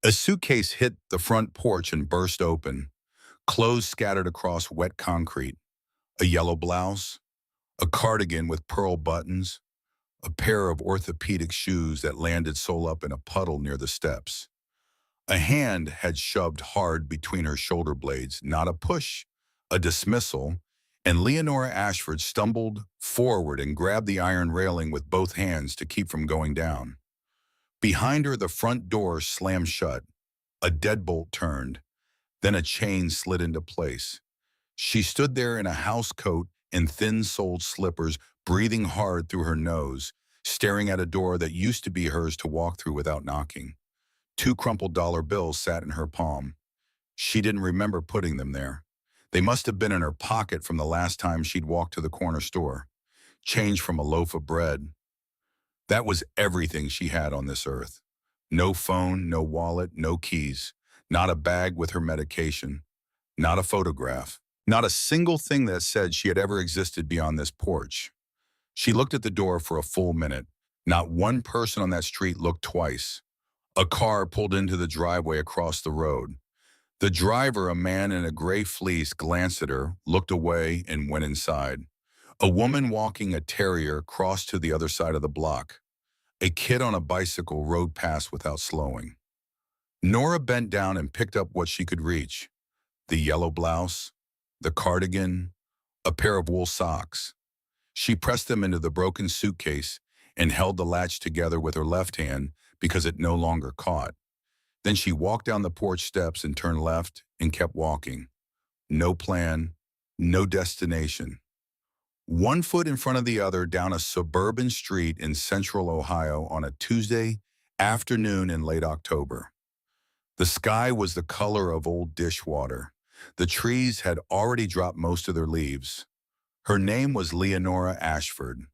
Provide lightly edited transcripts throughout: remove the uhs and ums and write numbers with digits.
A suitcase hit the front porch and burst open, clothes scattered across wet concrete, a yellow blouse, a cardigan with pearl buttons, a pair of orthopedic shoes that landed sole up in a puddle near the steps. A hand had shoved hard between her shoulder blades, not a push, a dismissal, and Leonora Ashford stumbled forward and grabbed the iron railing with both hands to keep from going down. Behind her, the front door slammed shut. A deadbolt turned, then a chain slid into place. She stood there in a house coat and thin-soled slippers, breathing hard through her nose, staring at a door that used to be hers to walk through without knocking. Two crumpled dollar bills sat in her palm. She didn't remember putting them there. They must have been in her pocket from the last time she'd walked to the corner store. Change from a loaf of bread. That was everything she had on this earth. No phone, no wallet, no keys. Not a bag with her medication. Not a photograph. Not a single thing that said she had ever existed beyond this porch. She looked at the door for a full minute. Not one person on that street looked twice. A car pulled into the driveway across the road. The driver, a man in a gray fleece, glanced at her, looked away, and went inside. A woman walking a terrier crossed to the other side of the block. A kid on a bicycle rode past without slowing. Nora bent down and picked up what she could reach. The yellow blouse, the cardigan, a pair of wool socks. She pressed them into the broken suitcase and held the latch together with her left hand because it no longer caught. Then she walked down the porch steps and turned left and kept walking. No plan, no destination. One foot in front of the other down a suburban street in central Ohio on a Tuesday afternoon in late October. The sky was the color of old dishwater. The trees had already dropped most of their leaves. Her name was Leonora Ashford.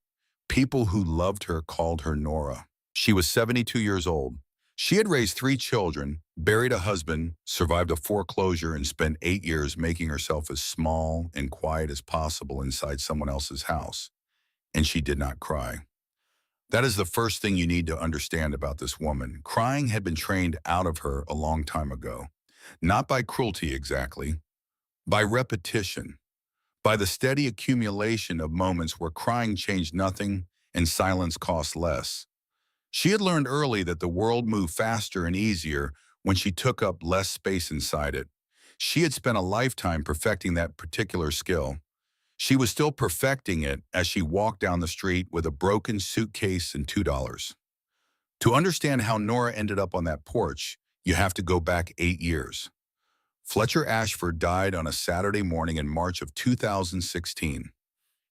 People who loved her called her Nora. She was 72 years old. She had raised 3 children, buried a husband, survived a foreclosure, and spent 8 years making herself as small and quiet as possible inside someone else's house. And she did not cry. That is the first thing you need to understand about this woman. Crying had been trained out of her a long time ago. Not by cruelty exactly, by repetition, by the steady accumulation of moments where crying changed nothing and silence cost less. She had learned early that the world moved faster and easier when she took up less space inside it. She had spent a lifetime perfecting that particular skill. She was still perfecting it as she walked down the street with a broken suitcase and $2. To understand how Nora ended up on that porch, you have to go back 8 years. Fletcher Ashford died on a Saturday morning in March of 2016.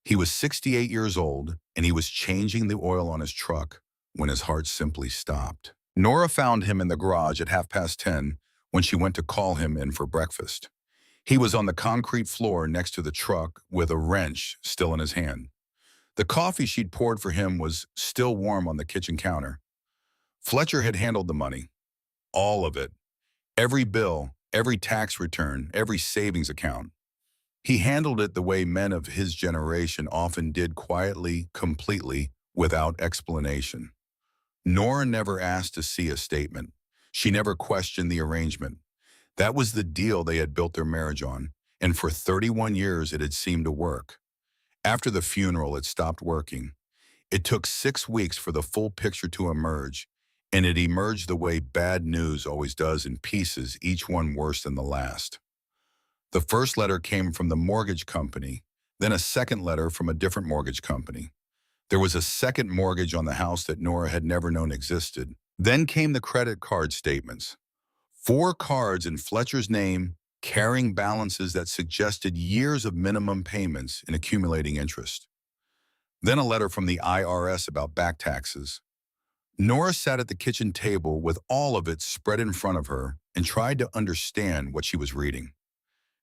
He was 68 years old, and he was changing the oil on his truck when his heart simply stopped. Nora found him in the garage at 10:30 when she went to call him in for breakfast. He was on the concrete floor next to the truck with a wrench still in his hand. The coffee she'd poured for him was still warm on the kitchen counter. Fletcher had handled the money. All of it. Every bill, every tax return, every savings account. He handled it the way men of his generation often did, quietly, completely, without explanation. Nora never asked to see a statement. She never questioned the arrangement. That was the deal they had built their marriage on, and for 31 years it had seemed to work. After the funeral, it stopped working. It took 6 weeks for the full picture to emerge, and it emerged the way bad news always does, in pieces, each one worse than the last. The first letter came from the mortgage company, then a second letter from a different mortgage company. There was a second mortgage on the house that Nora had never known existed. Then came the credit card statements. 4 cards in Fletcher's name, carrying balances that suggested years of minimum payments and accumulating interest. Then a letter from the IRS about back taxes. Nora sat at the kitchen table with all of it spread in front of her and tried to understand what she was reading.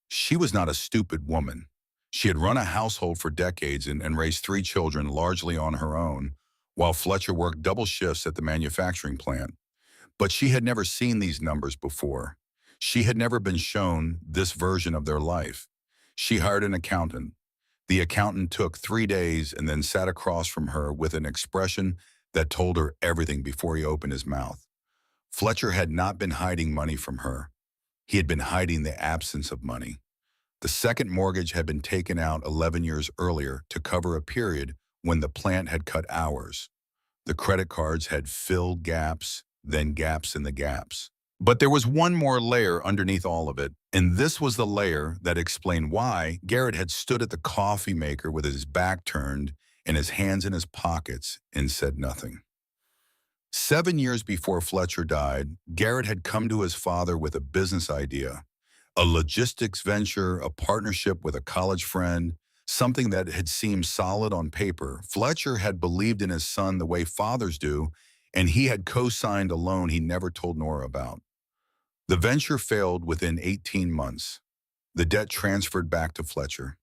She was not a stupid woman. She had run a household for decades and raised 3 children largely on her own, while Fletcher worked double shifts at the manufacturing plant. But she had never seen these numbers before. She had never been shown this version of their life. She hired an accountant. The accountant took 3 days and then sat across from her with an expression that told her everything before he opened his mouth. Fletcher had not been hiding money from her. He had been hiding the absence of money. The second mortgage had been taken out 11 years earlier to cover a period when the plant had cut hours. The credit cards had filled gaps, then gaps in the gaps. But there was one more layer underneath all of it, and this was the layer that explained why Garrett had stood at the coffee maker with his back turned and his hands in his pockets and said nothing. 7 years before Fletcher died, Garrett had come to his father with a business idea, a logistics venture, a partnership with a college friend, something that had seemed solid on paper. Fletcher had believed in his son the way fathers do, and he had co-signed a loan he never told Nora about. The venture failed within 18 months. The debt transferred back to Fletcher.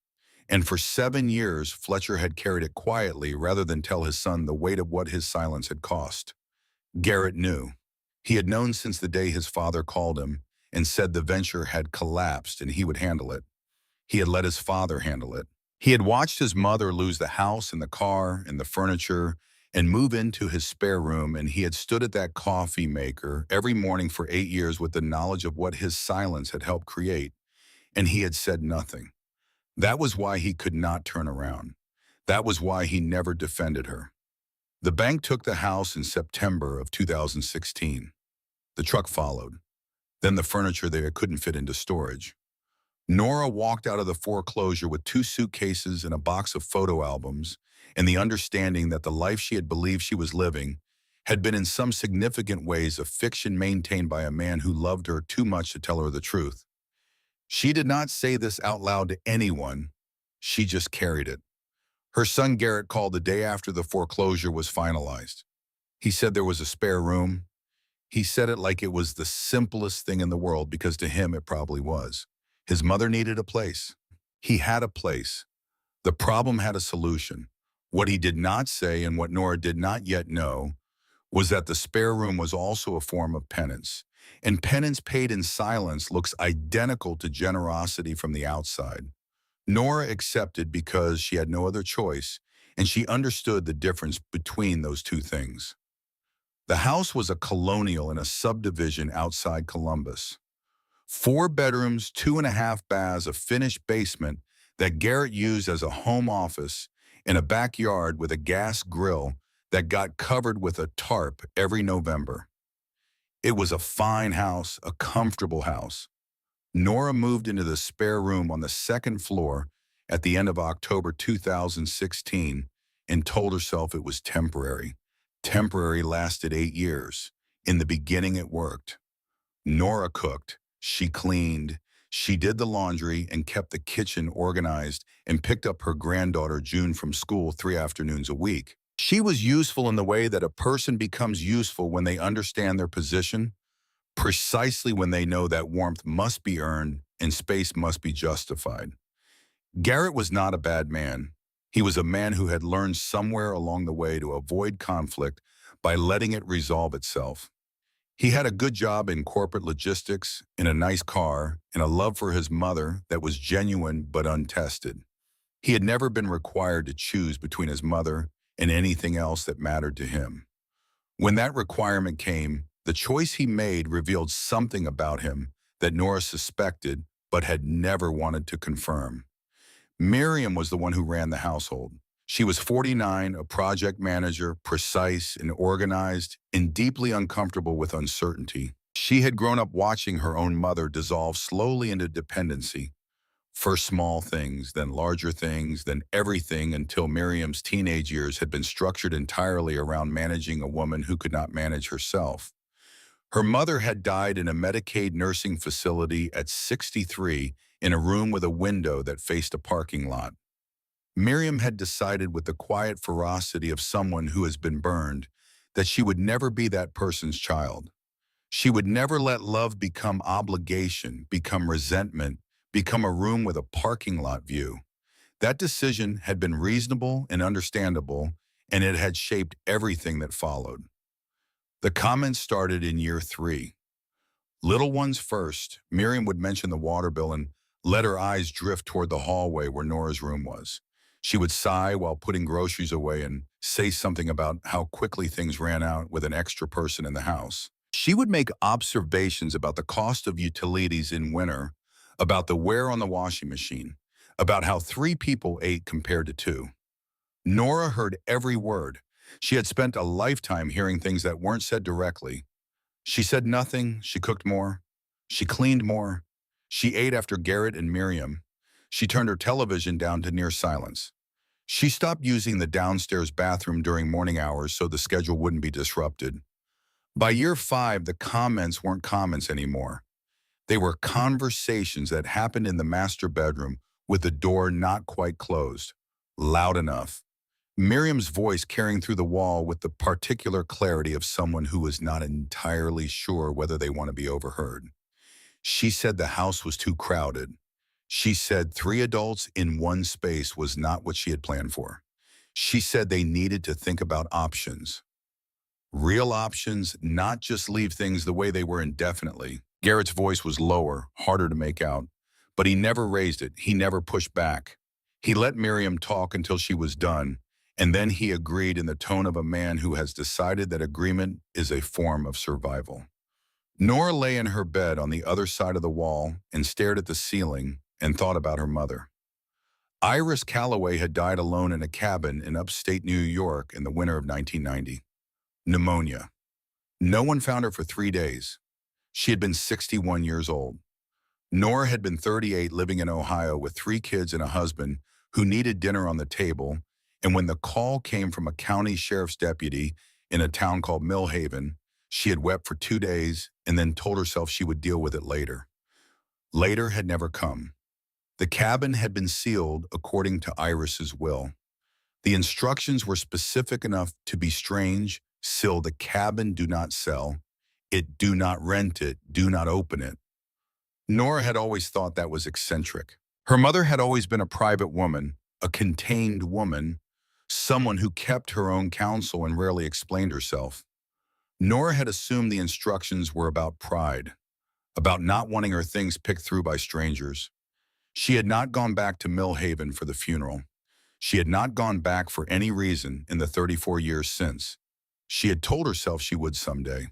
And for 7 years, Fletcher had carried it quietly rather than tell his son the weight of what his silence had cost. Garrett knew. He had known since the day his father called him and said the venture had collapsed and he would handle it. He had let his father handle it. He had watched his mother lose the house and the car and the furniture and move into his spare room, and he had stood at that coffee maker every morning for 8 years with the knowledge of what his silence had helped create, and he had said nothing. That was why he could not turn around. That was why he never defended her. The bank took the house in September of 2016. The truck followed. Then the furniture there couldn't fit into storage. Nora walked out of the foreclosure with 2 suitcases and a box of photo albums, and the understanding that the life she had believed she was living had been in some significant ways a fiction maintained by a man who loved her too much to tell her the truth. She did not say this out loud to anyone. She just carried it. Her son Garrett called the day after the foreclosure was finalized. He said there was a spare room. He said it like it was the simplest thing in the world because to him it probably was. His mother needed a place. He had a place. The problem had a solution. What he did not say and what Nora did not yet know was that the spare room was also a form of penance. And penance paid in silence looks identical to generosity from the outside. Nora accepted because she had no other choice, and she understood the difference between those two things. The house was a colonial in a subdivision outside Columbus. 4 bedrooms, 2.5 baths, a finished basement that Garrett used as a home office, in a backyard with a gas grill that got covered with a tarp every November. It was a fine house, a comfortable house. Nora moved into the spare room on the second floor at the end of October 2016 and told herself it was temporary. Temporary lasted 8 years. In the beginning, it worked. Nora cooked, she cleaned, she did the laundry and kept the kitchen organized and picked up her granddaughter June from school 3 afternoons a week. She was useful in the way that a person becomes useful when they understand their position, precisely when they know that warmth must be earned and space must be justified. Garrett was not a bad man. He was a man who had learned somewhere along the way to avoid conflict by letting it resolve itself. He had a good job in corporate logistics, in a nice car, and a love for his mother that was genuine but untested. He had never been required to choose between his mother and anything else that mattered to him. When that requirement came, the choice he made revealed something about him that Nora suspected but had never wanted to confirm. Miriam was the one who ran the household. She was 49, a project manager, precise and organized, and deeply uncomfortable with uncertainty. She had grown up watching her own mother dissolve slowly into dependency. First small things, then larger things, then everything, until Miriam's teenage years had been structured entirely around managing a woman who could not manage herself. Her mother had died in a Medicaid nursing facility at 63 in a room with a window that faced a parking lot. Miriam had decided with the quiet ferocity of someone who has been burned that she would never be that person's child. She would never let love become obligation, become resentment, become a room with a parking lot view. That decision had been reasonable and understandable, and it had shaped everything that followed. The comments started in year 3. Little ones first, Miriam would mention the water bill and let her eyes drift toward the hallway where Nora's room was. She would sigh while putting groceries away and say something about how quickly things ran out with an extra person in the house. She would make observations about the cost of utilities in winter, about the wear on the washing machine, about how 3 people ate compared to 2. Nora heard every word. She had spent a lifetime hearing things that weren't said directly. She said nothing, she cooked more. She cleaned more. She ate after Garrett and Miriam. She turned her television down to near silence. She stopped using the downstairs bathroom during morning hours so the schedule wouldn't be disrupted. By year 5, the comments weren't comments anymore. They were conversations that happened in the master bedroom with the door not quite closed, loud enough. Miriam's voice carrying through the wall with the particular clarity of someone who is not entirely sure whether they want to be overheard. She said the house was too crowded. She said 3 adults in one space was not what she had planned for. She said they needed to think about options. Real options, not just leave things the way they were indefinitely. Garrett's voice was lower, harder to make out, but he never raised it. He never pushed back. He let Miriam talk until she was done, and then he agreed in the tone of a man who has decided that agreement is a form of survival. Nora lay in her bed on the other side of the wall and stared at the ceiling and thought about her mother. Iris Calloway had died alone in a cabin in upstate New York in the winter of 1990. Pneumonia. No one found her for 3 days. She had been 61 years old. Nora had been 38, living in Ohio with 3 kids and a husband who needed dinner on the table, and when the call came from a county sheriff's deputy in a town called Millhaven, she had wept for 2 days and then told herself she would deal with it later. Later had never come. The cabin had been sealed according to Iris's will. The instructions were specific enough to be strange: seal the cabin, do not sell it, do not rent it, do not open it. Nora had always thought that was eccentric. Her mother had always been a private woman, a contained woman, someone who kept her own counsel and rarely explained herself. Nora had assumed the instructions were about pride, about not wanting her things picked through by strangers. She had not gone back to Millhaven for the funeral. She had not gone back for any reason in the 34 years since. She had told herself she would someday.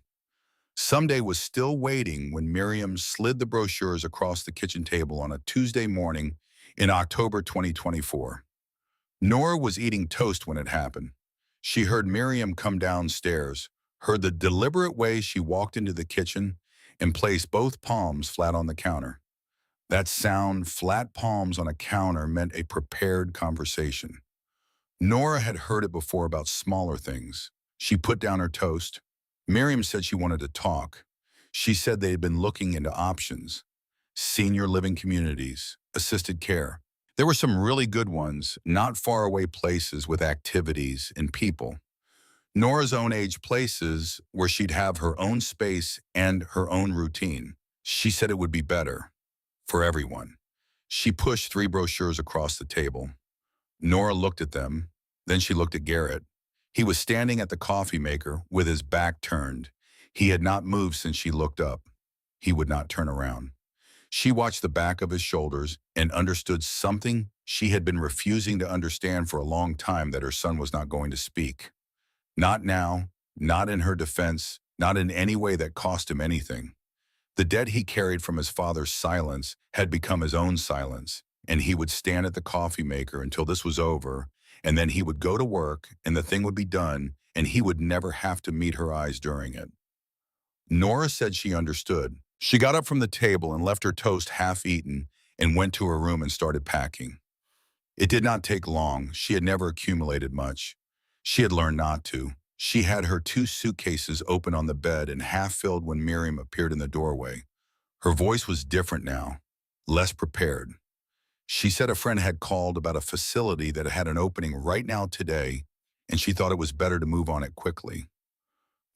Someday was still waiting when Miriam slid the brochures across the kitchen table on a Tuesday morning in October 2024. Nora was eating toast when it happened. She heard Miriam come downstairs, heard the deliberate way she walked into the kitchen and placed both palms flat on the counter. That sound, flat palms on a counter, meant a prepared conversation. Nora had heard it before about smaller things. She put down her toast. Miriam said she wanted to talk. She said they had been looking into options: senior living communities, assisted care. There were some really good ones, not far away places with activities and people. Nora's own age places where she'd have her own space and her own routine. She said it would be better for everyone. She pushed 3 brochures across the table. Nora looked at them. Then she looked at Garrett. He was standing at the coffee maker with his back turned. He had not moved since she looked up. He would not turn around. She watched the back of his shoulders and understood something she had been refusing to understand for a long time: that her son was not going to speak. Not now, not in her defense, not in any way that cost him anything. The debt he carried from his father's silence had become his own silence, and he would stand at the coffee maker until this was over, and then he would go to work, and the thing would be done, and he would never have to meet her eyes during it. Nora said she understood. She got up from the table and left her toast half-eaten and went to her room and started packing. It did not take long. She had never accumulated much. She had learned not to. She had her 2 suitcases open on the bed and half-filled when Miriam appeared in the doorway. Her voice was different now, less prepared. She said a friend had called about a facility that had an opening right now today, and she thought it was better to move on it quickly.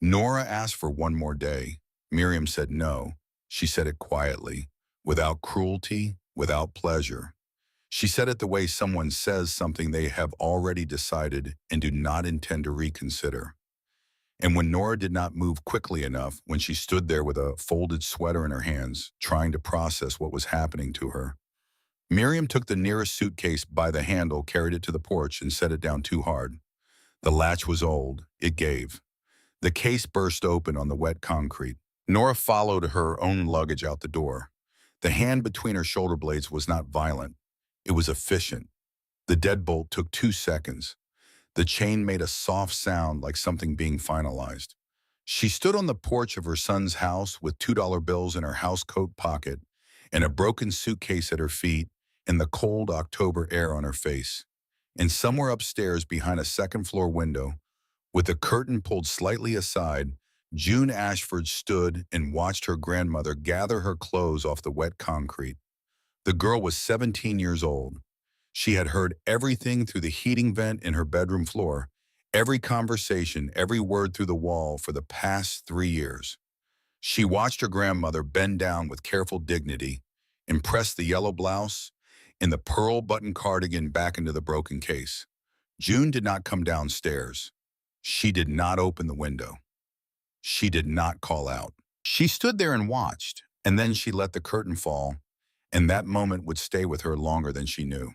Nora asked for one more day. Miriam said no. She said it quietly, without cruelty, without pleasure. She said it the way someone says something they have already decided and do not intend to reconsider. And when Nora did not move quickly enough, when she stood there with a folded sweater in her hands, trying to process what was happening to her, Miriam took the nearest suitcase by the handle, carried it to the porch, and set it down too hard. The latch was old. It gave. The case burst open on the wet concrete. Nora followed her own luggage out the door. The hand between her shoulder blades was not violent. It was efficient. The deadbolt took 2 seconds. The chain made a soft sound like something being finalized. She stood on the porch of her son's house with $2 bills in her housecoat pocket and a broken suitcase at her feet and the cold October air on her face. And somewhere upstairs behind a second-floor window, with the curtain pulled slightly aside, June Ashford stood and watched her grandmother gather her clothes off the wet concrete. The girl was 17 years old. She had heard everything through the heating vent in her bedroom floor, every conversation, every word through the wall for the past 3 years. She watched her grandmother bend down with careful dignity and press the yellow blouse and the pearl button cardigan back into the broken case. June did not come downstairs. She did not open the window. She did not call out. She stood there and watched, and then she let the curtain fall, and that moment would stay with her longer than she knew.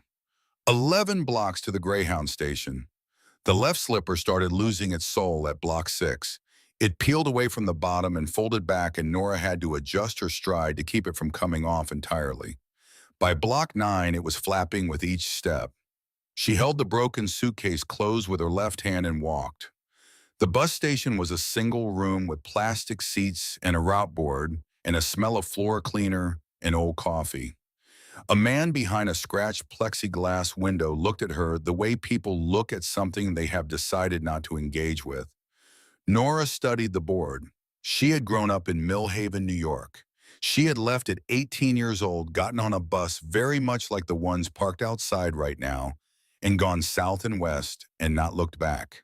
11 blocks to the Greyhound station. The left slipper started losing its soul at block 6. It peeled away from the bottom and folded back, and Nora had to adjust her stride to keep it from coming off entirely. By block 9, it was flapping with each step. She held the broken suitcase closed with her left hand and walked. The bus station was a single room with plastic seats and a route board and a smell of floor cleaner and old coffee. A man behind a scratched plexiglass window looked at her the way people look at something they have decided not to engage with. Nora studied the board. She had grown up in Millhaven, New York. She had left at 18 years old, gotten on a bus very much like the ones parked outside right now, and gone south and west and not looked back.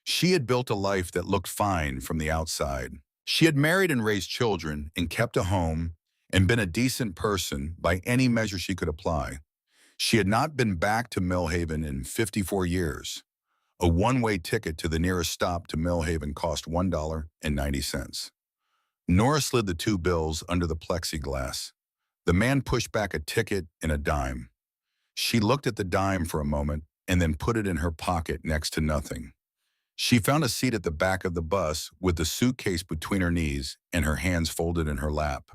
She had built a life that looked fine from the outside. She had married and raised children and kept a home and been a decent person by any measure she could apply. She had not been back to Millhaven in 54 years. A one-way ticket to the nearest stop to Millhaven cost $1.90. Nora slid the 2 bills under the plexiglass. The man pushed back a ticket and a dime. She looked at the dime for a moment and then put it in her pocket next to nothing. She found a seat at the back of the bus with the suitcase between her knees and her hands folded in her lap.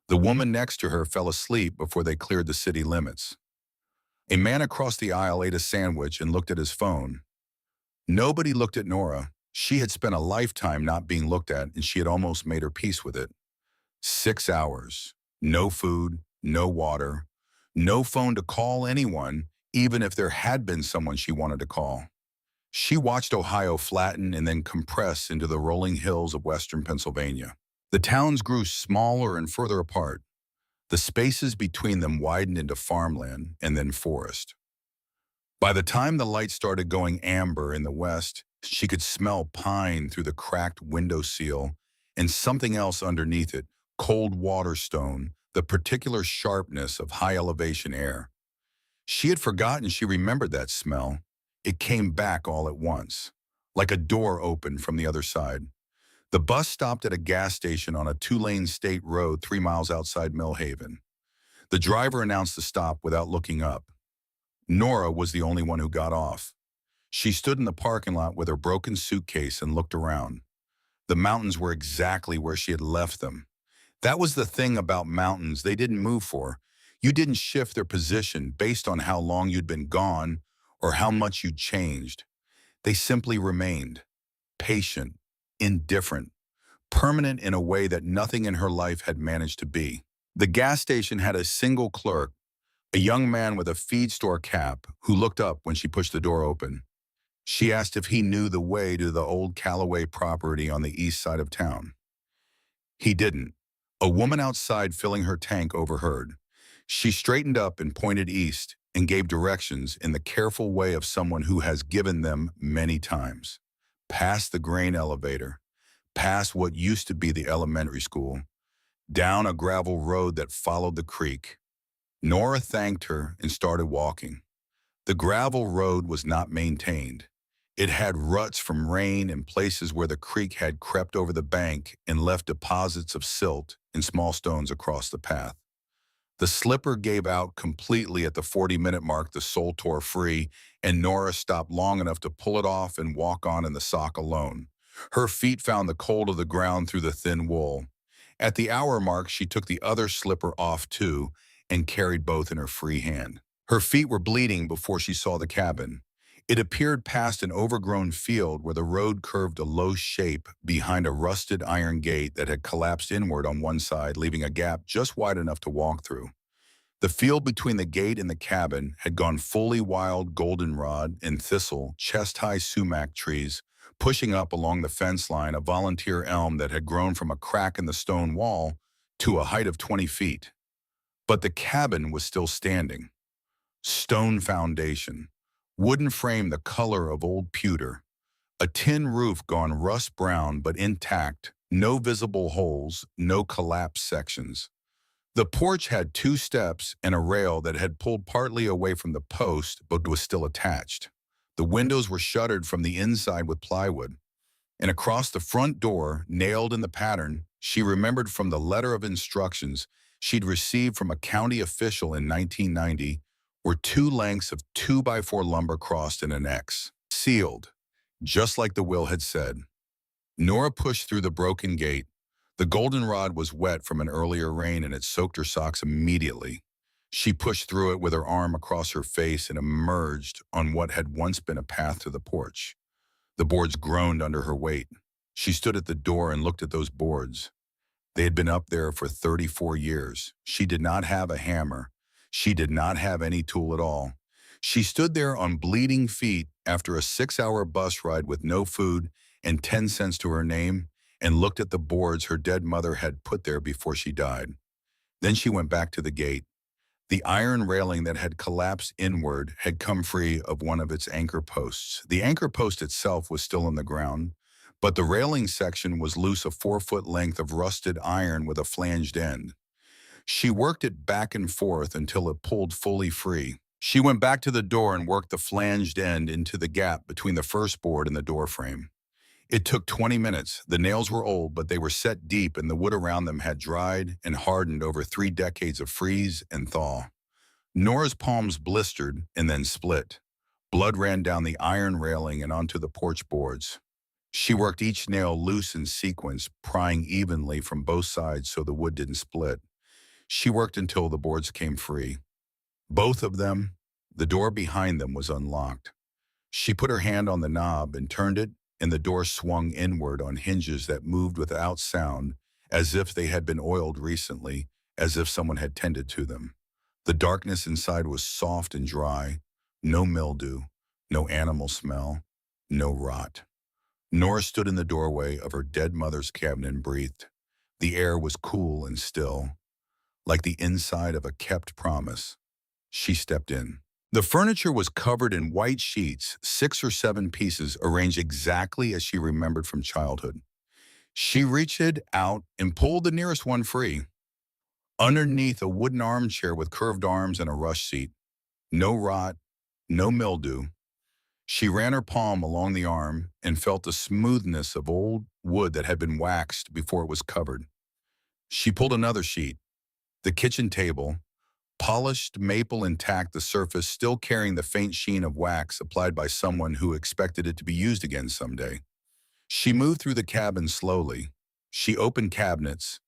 The woman next to her fell asleep before they cleared the city limits. A man across the aisle ate a sandwich and looked at his phone. Nobody looked at Nora. She had spent a lifetime not being looked at, and she had almost made her peace with it. 6 hours. No food, no water, no phone to call anyone, even if there had been someone she wanted to call. She watched Ohio flatten and then compress into the rolling hills of western Pennsylvania. The towns grew smaller and further apart. The spaces between them widened into farmland and then forest. By the time the light started going amber in the west, she could smell pine through the cracked window seal and something else underneath it, cold water stone, the particular sharpness of high-elevation air. She had forgotten she remembered that smell. It came back all at once, like a door opened from the other side. The bus stopped at a gas station on a 2-lane state road 3 miles outside Millhaven. The driver announced the stop without looking up. Nora was the only one who got off. She stood in the parking lot with her broken suitcase and looked around. The mountains were exactly where she had left them. That was the thing about mountains they didn't move for. You didn't shift their position based on how long you'd been gone or how much you'd changed. They simply remained, patient, indifferent, permanent in a way that nothing in her life had managed to be. The gas station had a single clerk, a young man with a feed store cap, who looked up when she pushed the door open. She asked if he knew the way to the old Callaway property on the east side of town. He didn't. A woman outside filling her tank overheard. She straightened up and pointed east and gave directions in the careful way of someone who has given them many times. Past the grain elevator, past what used to be the elementary school, down a gravel road that followed the creek. Nora thanked her and started walking. The gravel road was not maintained. It had ruts from rain and places where the creek had crept over the bank and left deposits of silt and small stones across the path. The slipper gave out completely at the 40-minute mark. The sole tore free, and Nora stopped long enough to pull it off and walk on in the sock alone. Her feet found the cold of the ground through the thin wool. At the hour mark, she took the other slipper off too and carried both in her free hand. Her feet were bleeding before she saw the cabin. It appeared past an overgrown field where the road curved a low shape behind a rusted iron gate that had collapsed inward on one side, leaving a gap just wide enough to walk through. The field between the gate and the cabin had gone fully wild goldenrod and thistle, chest-high sumac trees, pushing up along the fence line a volunteer elm that had grown from a crack in the stone wall to a height of 20 feet. But the cabin was still standing. Stone foundation, wooden frame the color of old pewter, a tin roof gone rust brown but intact, no visible holes, no collapsed sections. The porch had 2 steps and a rail that had pulled partly away from the post but was still attached. The windows were shuttered from the inside with plywood, and across the front door, nailed in the pattern, she remembered from the letter of instructions she'd received from a county official in 1990, were 2 lengths of 2x4 lumber crossed in an X, sealed, just like the will had said. Nora pushed through the broken gate. The goldenrod was wet from an earlier rain and it soaked her socks immediately. She pushed through it with her arm across her face and emerged on what had once been a path to the porch. The boards groaned under her weight. She stood at the door and looked at those boards. They had been up there for 34 years. She did not have a hammer. She did not have any tool at all. She stood there on bleeding feet after a 6-hour bus ride with no food and 10 cents to her name, and looked at the boards her dead mother had put there before she died. Then she went back to the gate. The iron railing that had collapsed inward had come free of one of its anchor posts. The anchor post itself was still in the ground, but the railing section was loose, a 4-foot length of rusted iron with a flanged end. She worked it back and forth until it pulled fully free. She went back to the door and worked the flanged end into the gap between the first board and the door frame. It took 20 minutes. The nails were old, but they were set deep and the wood around them had dried and hardened over 3 decades of freeze and thaw. Nora's palms blistered and then split. Blood ran down the iron railing and onto the porch boards. She worked each nail loose in sequence, prying evenly from both sides so the wood didn't split. She worked until the boards came free. Both of them. The door behind them was unlocked. She put her hand on the knob and turned it, and the door swung inward on hinges that moved without sound, as if they had been oiled recently, as if someone had tended to them. The darkness inside was soft and dry, no mildew, no animal smell, no rot. Nora stood in the doorway of her dead mother's cabin and breathed. The air was cool and still, like the inside of a kept promise. She stepped in. The furniture was covered in white sheets, 6 or 7 pieces arranged exactly as she remembered from childhood. She reached out and pulled the nearest one free. Underneath a wooden armchair with curved arms and a rush seat. No rot, no mildew. She ran her palm along the arm and felt the smoothness of old wood that had been waxed before it was covered. She pulled another sheet. The kitchen table, polished maple intact, the surface still carrying the faint sheen of wax applied by someone who expected it to be used again someday. She moved through the cabin slowly. She opened cabinets,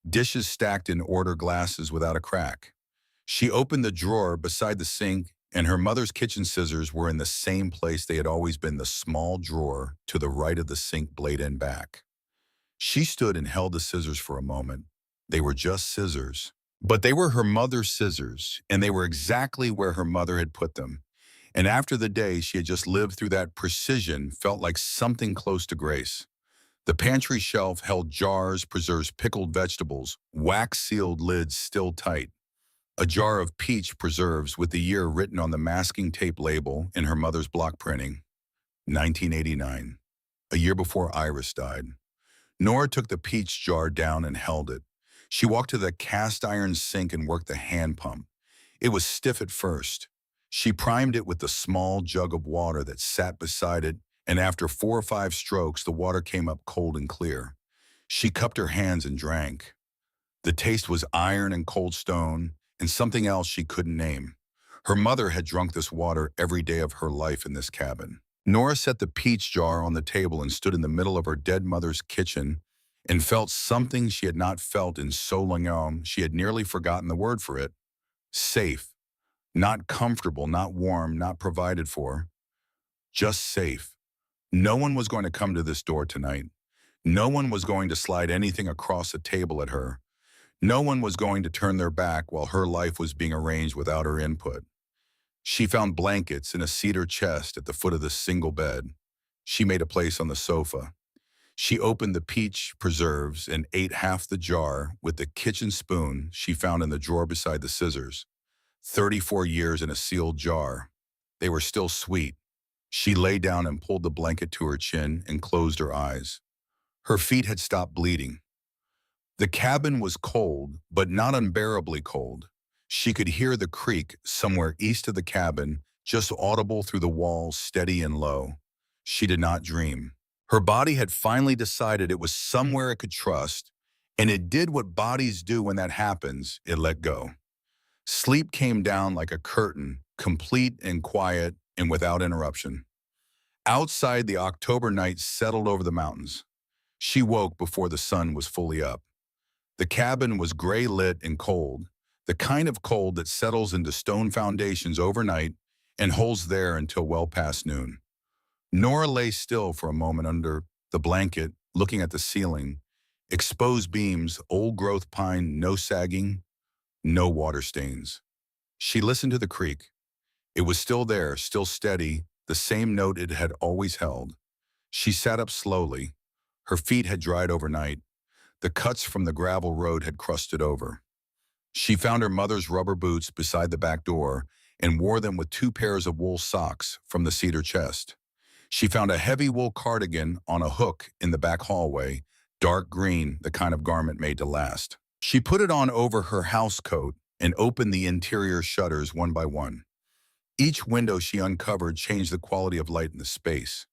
dishes stacked in order, glasses without a crack. She opened the drawer beside the sink, and her mother's kitchen scissors were in the same place they had always been, the small drawer to the right of the sink blade end back. She stood and held the scissors for a moment. They were just scissors. But they were her mother's scissors, and they were exactly where her mother had put them. And after the day she had just lived through, that precision felt like something close to grace. The pantry shelf held jars, preserves, pickled vegetables, wax-sealed lids still tight. A jar of peach preserves with the year written on the masking tape label in her mother's block printing. 1989, a year before Iris died. Nora took the peach jar down and held it. She walked to the cast iron sink and worked the hand pump. It was stiff at first. She primed it with the small jug of water that sat beside it, and after 4 or 5 strokes, the water came up cold and clear. She cupped her hands and drank. The taste was iron and cold stone, and something else she couldn't name. Her mother had drunk this water every day of her life in this cabin. Nora set the peach jar on the table and stood in the middle of her dead mother's kitchen and felt something she had not felt in so long she had nearly forgotten the word for it. Safe. Not comfortable, not warm, not provided for. Just safe. No one was going to come to this door tonight. No one was going to slide anything across the table at her. No one was going to turn their back while her life was being arranged without her input. She found blankets in a cedar chest at the foot of the single bed. She made a place on the sofa. She opened the peach preserves and ate half the jar with the kitchen spoon she found in the drawer beside the scissors. 34 years in a sealed jar. They were still sweet. She lay down and pulled the blanket to her chin and closed her eyes. Her feet had stopped bleeding. The cabin was cold, but not unbearably cold. She could hear the creak somewhere east of the cabin, just audible through the walls, steady and low. She did not dream. Her body had finally decided it was somewhere it could trust, and it did what bodies do when that happens, it let go. Sleep came down like a curtain, complete and quiet and without interruption. Outside, the October night settled over the mountains. She woke before the sun was fully up. The cabin was gray-lit and cold, the kind of cold that settles into stone foundations overnight and holds there until well past noon. Nora lay still for a moment under the blanket, looking at the ceiling. Exposed beams, old-growth pine, no sagging, no water stains. She listened to the creek. It was still there, still steady, the same note it had always held. She sat up slowly. Her feet had dried overnight. The cuts from the gravel road had crusted over. She found her mother's rubber boots beside the back door and wore them with 2 pairs of wool socks from the cedar chest. She found a heavy wool cardigan on a hook in the back hallway, dark green, the kind of garment made to last. She put it on over her house coat and opened the interior shutters one by one. Each window she uncovered changed the quality of light in the space.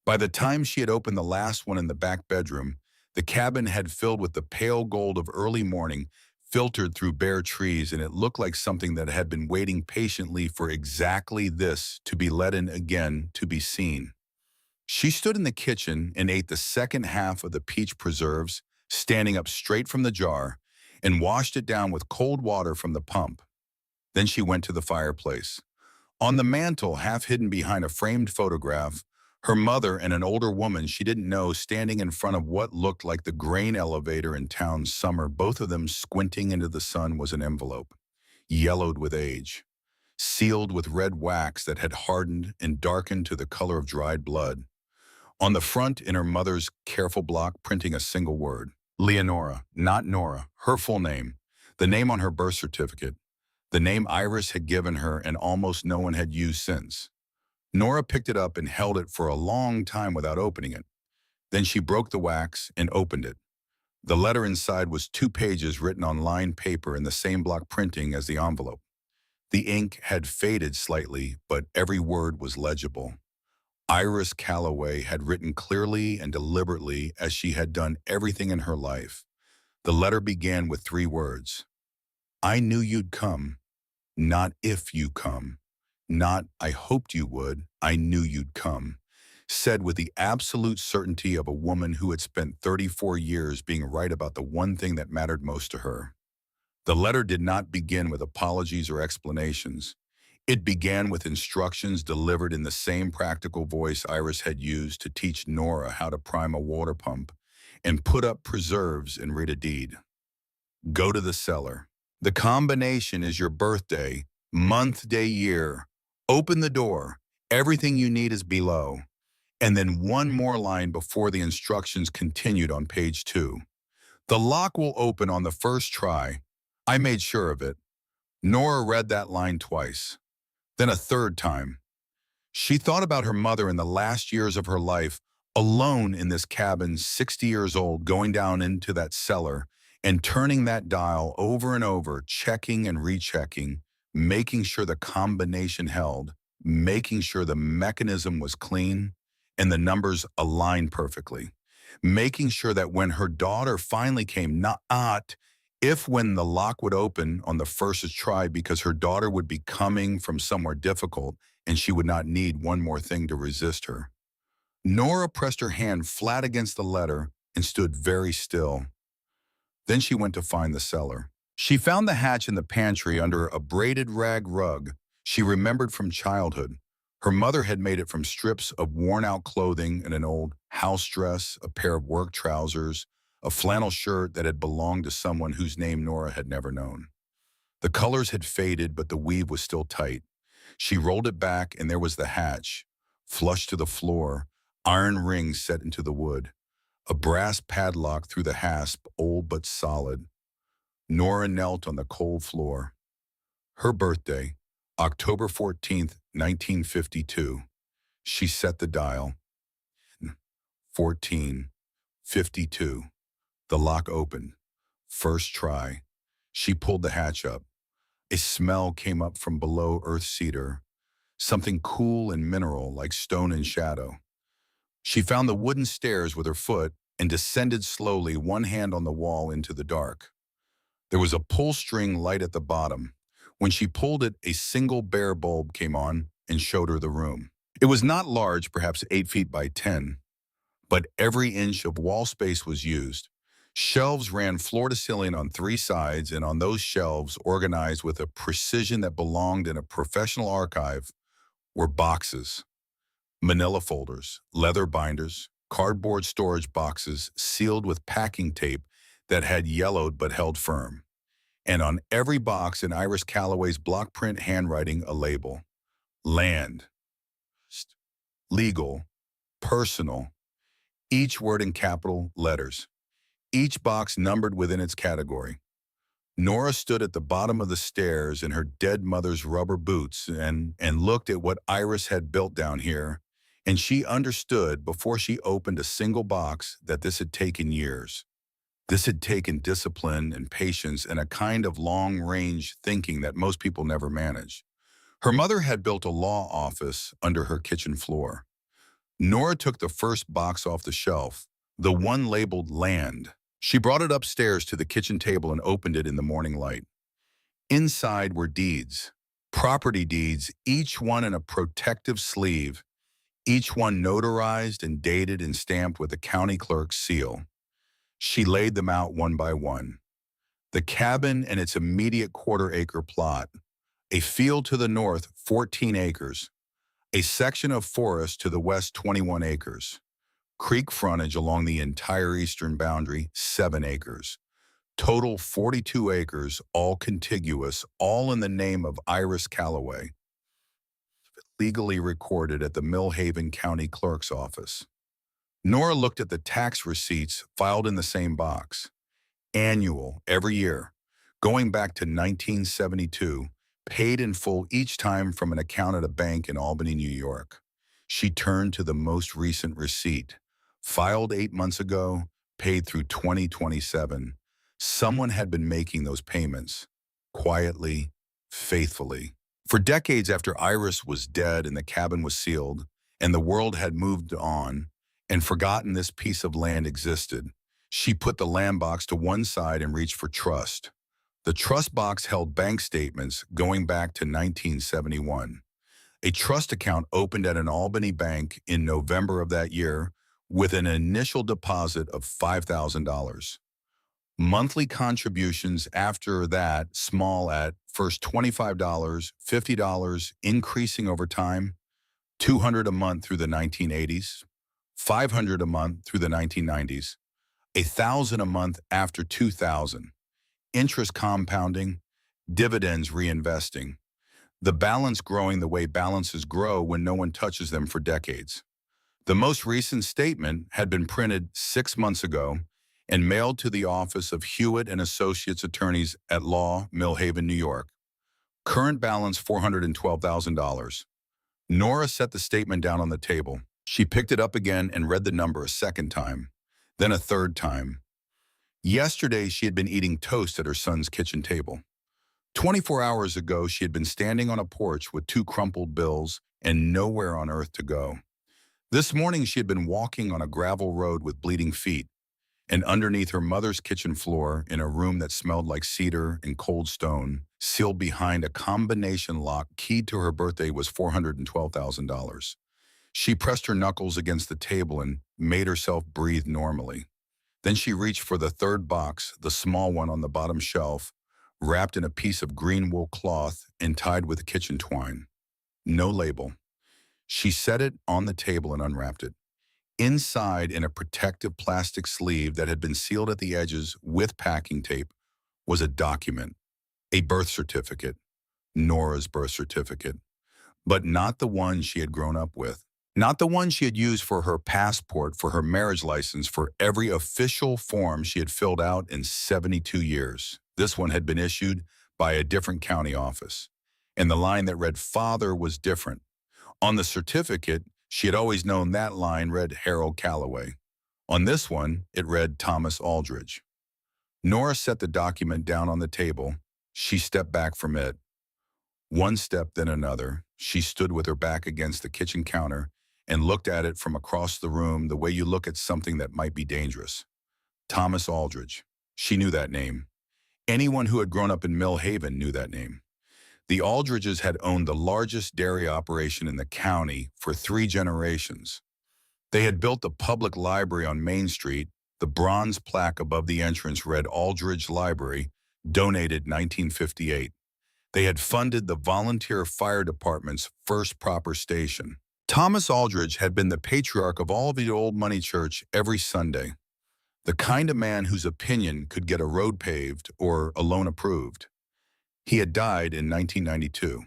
By the time she had opened the last one in the back bedroom, the cabin had filled with the pale gold of early morning, filtered through bare trees, and it looked like something that had been waiting patiently for exactly this, to be let in again, to be seen. She stood in the kitchen and ate the second half of the peach preserves, standing up straight from the jar, and washed it down with cold water from the pump. Then she went to the fireplace. On the mantel, half hidden behind a framed photograph, her mother and an older woman she didn't know standing in front of what looked like the grain elevator in town summer, both of them squinting into the sun, was an envelope, yellowed with age, sealed with red wax that had hardened and darkened to the color of dried blood. On the front, in her mother's careful block, printing a single word, Leonora, not Nora, her full name, the name on her birth certificate, the name Iris had given her and almost no one had used since. Nora picked it up and held it for a long time without opening it. Then she broke the wax and opened it. The letter inside was 2 pages written on lined paper in the same block printing as the envelope. The ink had faded slightly, but every word was legible. Iris Calloway had written clearly and deliberately, as she had done everything in her life. The letter began with 3 words. I knew you'd come, not if you come. Not, I hoped you would, I knew you'd come, said with the absolute certainty of a woman who had spent 34 years being right about the one thing that mattered most to her. The letter did not begin with apologies or explanations. It began with instructions delivered in the same practical voice Iris had used to teach Nora how to prime a water pump and put up preserves and read a deed. Go to the cellar. The combination is your birthday, month, day, year. Open the door. Everything you need is below. And then one more line before the instructions continued on page 2. The lock will open on the first try. I made sure of it. Nora read that line twice, then a third time. She thought about her mother in the last years of her life, alone in this cabin, 60 years old, going down into that cellar and turning that dial over and over, checking and rechecking, making sure the combination held, making sure the mechanism was clean and the numbers aligned perfectly, making sure that when her daughter finally came, not If when the lock would open on the first try because her daughter would be coming from somewhere difficult and she would not need one more thing to resist her. Nora pressed her hand flat against the letter and stood very still. Then she went to find the cellar. She found the hatch in the pantry under a braided rag rug she remembered from childhood. Her mother had made it from strips of worn-out clothing and an old house dress, a pair of work trousers, a flannel shirt that had belonged to someone whose name Nora had never known. The colors had faded, but the weave was still tight. She rolled it back, and there was the hatch, flush to the floor, iron rings set into the wood, a brass padlock through the hasp, old but solid. Nora knelt on the cold floor. Her birthday, October 14th, 1952. She set the dial. 14:52. The lock opened. First try. She pulled the hatch up. A smell came up from below earth cedar, something cool and mineral like stone and shadow. She found the wooden stairs with her foot and descended slowly, one hand on the wall, into the dark. There was a pull string light at the bottom. When she pulled it, a single bare bulb came on and showed her the room. It was not large, perhaps 8 feet by 10, but every inch of wall space was used. Shelves ran floor to ceiling on 3 sides, and on those shelves, organized with a precision that belonged in a professional archive, were boxes, manila folders, leather binders, cardboard storage boxes sealed with packing tape that had yellowed but held firm. And on every box in Iris Calloway's block print handwriting, a label: land, legal, personal, each word in capital letters, each box numbered within its category. Nora stood at the bottom of the stairs in her dead mother's rubber boots and looked at what Iris had built down here, and she understood before she opened a single box that this had taken years. This had taken discipline and patience and a kind of long-range thinking that most people never manage. Her mother had built a law office under her kitchen floor. Nora took the first box off the shelf, the one labeled land. She brought it upstairs to the kitchen table and opened it in the morning light. Inside were deeds, property deeds, each one in a protective sleeve, each one notarized and dated and stamped with the county clerk's seal. She laid them out one by one. The cabin and its immediate quarter-acre plot, a field to the north, 14 acres, a section of forest to the west, 21 acres, creek frontage along the entire eastern boundary, 7 acres, total 42 acres, all contiguous, all in the name of Iris Calloway, legally recorded at the Millhaven County Clerk's office. Nora looked at the tax receipts filed in the same box. Annual, every year, going back to 1972, paid in full each time from an account at a bank in Albany, New York. She turned to the most recent receipt, filed 8 months ago, paid through 2027. Someone had been making those payments, quietly, faithfully. For decades after Iris was dead and the cabin was sealed, and the world had moved on and forgotten this piece of land existed, she put the land box to one side and reached for trust. The trust box held bank statements going back to 1971. A trust account opened at an Albany bank in November of that year with an initial deposit of $5,000. Monthly contributions after that, small at first $25, $50, increasing over time, $200 a month through the 1980s, $500 a month through the 1990s, $1,000 a month after 2000, interest compounding, dividends reinvesting, the balance growing the way balances grow when no one touches them for decades. The most recent statement had been printed 6 months ago and mailed to the office of Hewitt and Associates Attorneys at Law, Millhaven, New York. Current balance $412,000. Nora set the statement down on the table. She picked it up again and read the number a second time, then a third time. Yesterday, she had been eating toast at her son's kitchen table. 24 hours ago, she had been standing on a porch with 2 crumpled bills and nowhere on earth to go. This morning, she had been walking on a gravel road with bleeding feet. And underneath her mother's kitchen floor, in a room that smelled like cedar and cold stone, sealed behind a combination lock keyed to her birthday, was $412,000. She pressed her knuckles against the table and made herself breathe normally. Then she reached for the third box, the small one on the bottom shelf, wrapped in a piece of green wool cloth and tied with kitchen twine. No label. She set it on the table and unwrapped it. Inside, in a protective plastic sleeve that had been sealed at the edges with packing tape, was a document, a birth certificate, Nora's birth certificate, but not the one she had grown up with. Not the one she had used for her passport, for her marriage license, for every official form she had filled out in 72 years. This one had been issued by a different county office, and the line that read "Father" was different. On the certificate, she had always known that line read Harold Calloway. On this one, it read Thomas Aldridge. Nora set the document down on the table. She stepped back from it. One step, then another. She stood with her back against the kitchen counter and looked at it from across the room the way you look at something that might be dangerous. Thomas Aldridge. She knew that name. Anyone who had grown up in Mill Haven knew that name. The Aldridges had owned the largest dairy operation in the county for 3 generations. They had built the public library on Main Street. The bronze plaque above the entrance read Aldridge Library, donated 1958. They had funded the volunteer fire department's first proper station. Thomas Aldridge had been the patriarch of all the old money church every Sunday, the kind of man whose opinion could get a road paved or a loan approved. He had died in 1992.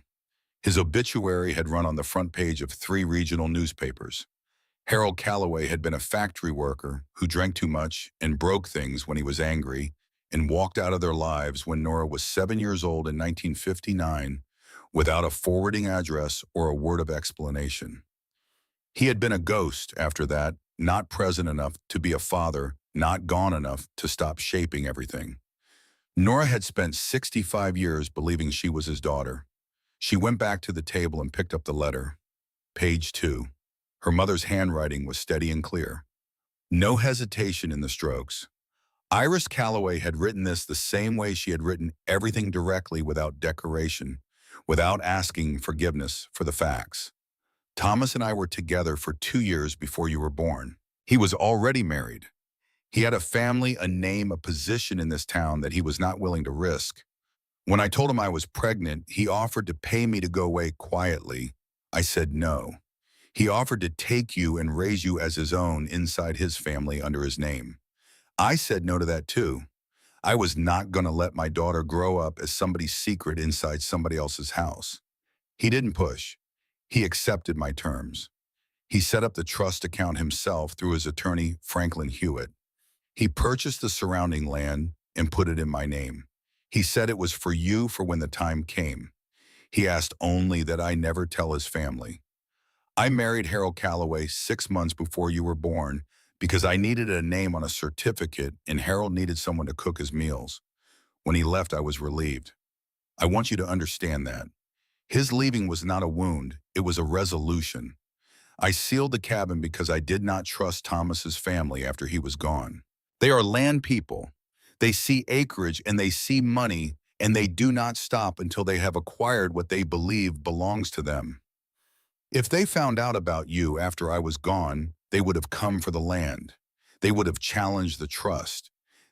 His obituary had run on the front page of 3 regional newspapers. Harold Calloway had been a factory worker who drank too much and broke things when he was angry and walked out of their lives when Nora was 7 years old in 1959 without a forwarding address or a word of explanation. He had been a ghost after that, not present enough to be a father, not gone enough to stop shaping everything. Nora had spent 65 years believing she was his daughter. She went back to the table and picked up the letter. Page 2. Her mother's handwriting was steady and clear. No hesitation in the strokes. Iris Calloway had written this the same way she had written everything, directly, without decoration, without asking forgiveness for the facts. Thomas and I were together for 2 years before you were born. He was already married. He had a family, a name, a position in this town that he was not willing to risk. When I told him I was pregnant, he offered to pay me to go away quietly. I said no. He offered to take you and raise you as his own inside his family under his name. I said no to that too. I was not going to let my daughter grow up as somebody's secret inside somebody else's house. He didn't push. He accepted my terms. He set up the trust account himself through his attorney, Franklin Hewitt. He purchased the surrounding land and put it in my name. He said it was for you for when the time came. He asked only that I never tell his family. I married Harold Calloway 6 months before you were born because I needed a name on a certificate and Harold needed someone to cook his meals. When he left, I was relieved. I want you to understand that. His leaving was not a wound, it was a resolution. I sealed the cabin because I did not trust Thomas's family after he was gone. They are land people. They see acreage and they see money, and they do not stop until they have acquired what they believe belongs to them. If they found out about you after I was gone, they would have come for the land. They would have challenged the trust.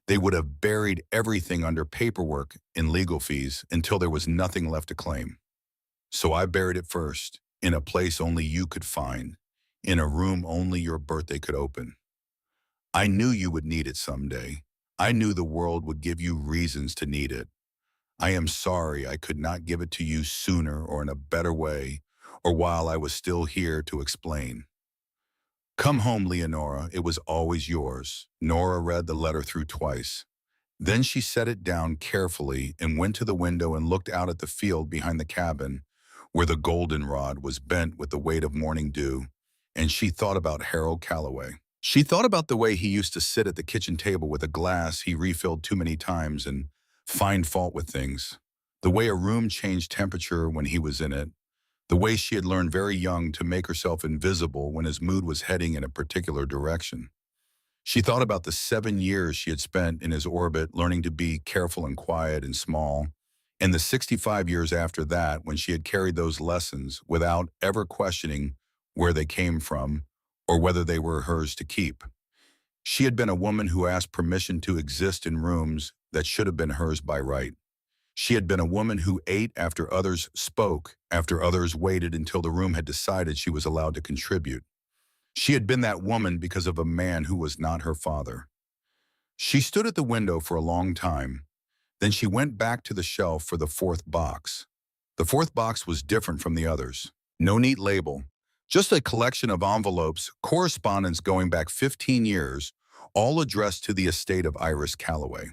They would have buried everything under paperwork and legal fees until there was nothing left to claim. So I buried it first, in a place only you could find, in a room only your birthday could open. I knew you would need it someday. I knew the world would give you reasons to need it. I am sorry I could not give it to you sooner or in a better way, or while I was still here to explain. Come home, Leonora, it was always yours. Nora read the letter through twice. Then she set it down carefully and went to the window and looked out at the field behind the cabin, where the goldenrod was bent with the weight of morning dew, and she thought about Harold Calloway. She thought about the way he used to sit at the kitchen table with a glass he refilled too many times and find fault with things, the way a room changed temperature when he was in it, the way she had learned very young to make herself invisible when his mood was heading in a particular direction. She thought about the 7 years she had spent in his orbit learning to be careful and quiet and small, and the 65 years after that when she had carried those lessons without ever questioning where they came from or whether they were hers to keep. She had been a woman who asked permission to exist in rooms that should have been hers by right. She had been a woman who ate after others spoke, after others waited until the room had decided she was allowed to contribute. She had been that woman because of a man who was not her father. She stood at the window for a long time. Then she went back to the shelf for the fourth box. The fourth box was different from the others. No neat label, just a collection of envelopes, correspondence going back 15 years, all addressed to the estate of Iris Calloway.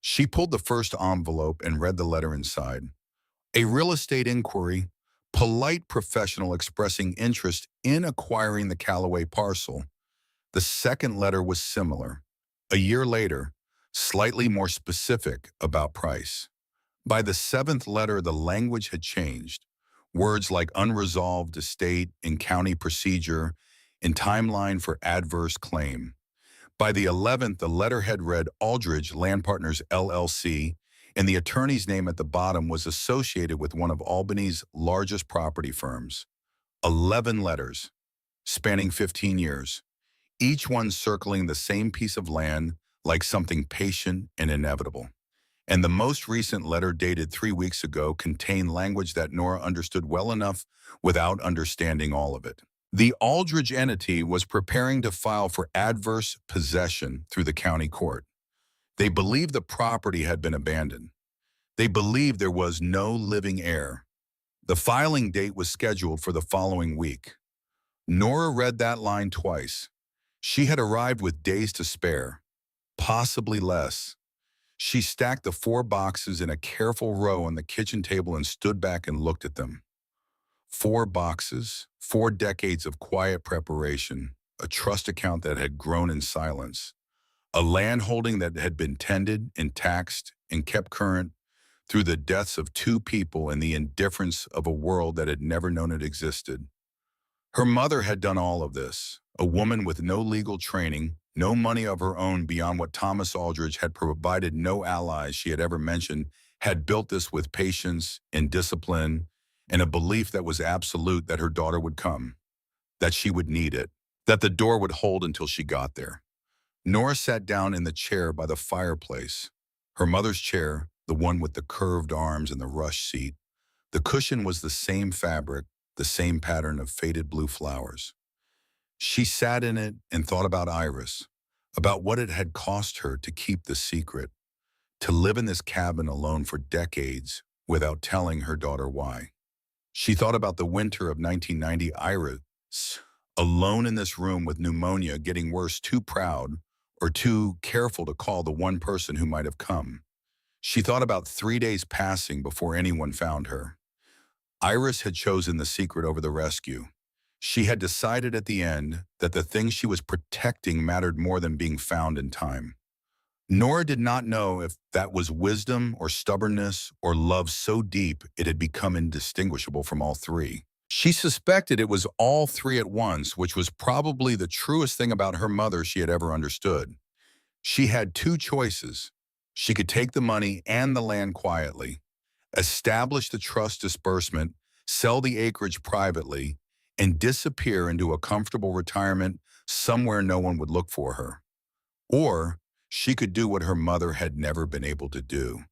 She pulled the first envelope and read the letter inside. A real estate inquiry, polite professional expressing interest in acquiring the Calloway parcel. The second letter was similar. A year later, slightly more specific about price. By the seventh letter, the language had changed. Words like unresolved estate and county procedure and timeline for adverse claim. By the 11th, the letterhead read Aldridge Land Partners LLC, and the attorney's name at the bottom was associated with one of Albany's largest property firms. 11 letters, spanning 15 years, each one circling the same piece of land like something patient and inevitable. And the most recent letter, dated 3 weeks ago, contained language that Nora understood well enough without understanding all of it. The Aldridge entity was preparing to file for adverse possession through the county court. They believed the property had been abandoned. They believed there was no living heir. The filing date was scheduled for the following week. Nora read that line twice. She had arrived with days to spare, possibly less. She stacked the 4 boxes in a careful row on the kitchen table and stood back and looked at them. 4 boxes, 4 decades of quiet preparation, a trust account that had grown in silence, a land holding that had been tended and taxed and kept current through the deaths of 2 people and the indifference of a world that had never known it existed. Her mother had done all of this, a woman with no legal training, no money of her own beyond what Thomas Aldridge had provided, no allies she had ever mentioned, had built this with patience and discipline and a belief that was absolute that her daughter would come, that she would need it, that the door would hold until she got there. Nora sat down in the chair by the fireplace. Her mother's chair, the one with the curved arms and the rush seat. The cushion was the same fabric, the same pattern of faded blue flowers. She sat in it and thought about Iris, about what it had cost her to keep the secret, to live in this cabin alone for decades without telling her daughter why. She thought about the winter of 1990, Iris, alone in this room with pneumonia, getting worse, too proud or too careful to call the one person who might have come. She thought about 3 days passing before anyone found her. Iris had chosen the secret over the rescue. She had decided at the end that the thing she was protecting mattered more than being found in time. Nora did not know if that was wisdom or stubbornness or love so deep it had become indistinguishable from all three. She suspected it was all three at once, which was probably the truest thing about her mother she had ever understood. She had 2 choices. She could take the money and the land quietly, establish the trust disbursement, sell the acreage privately, and disappear into a comfortable retirement somewhere no one would look for her. Or she could do what her mother had never been able to do.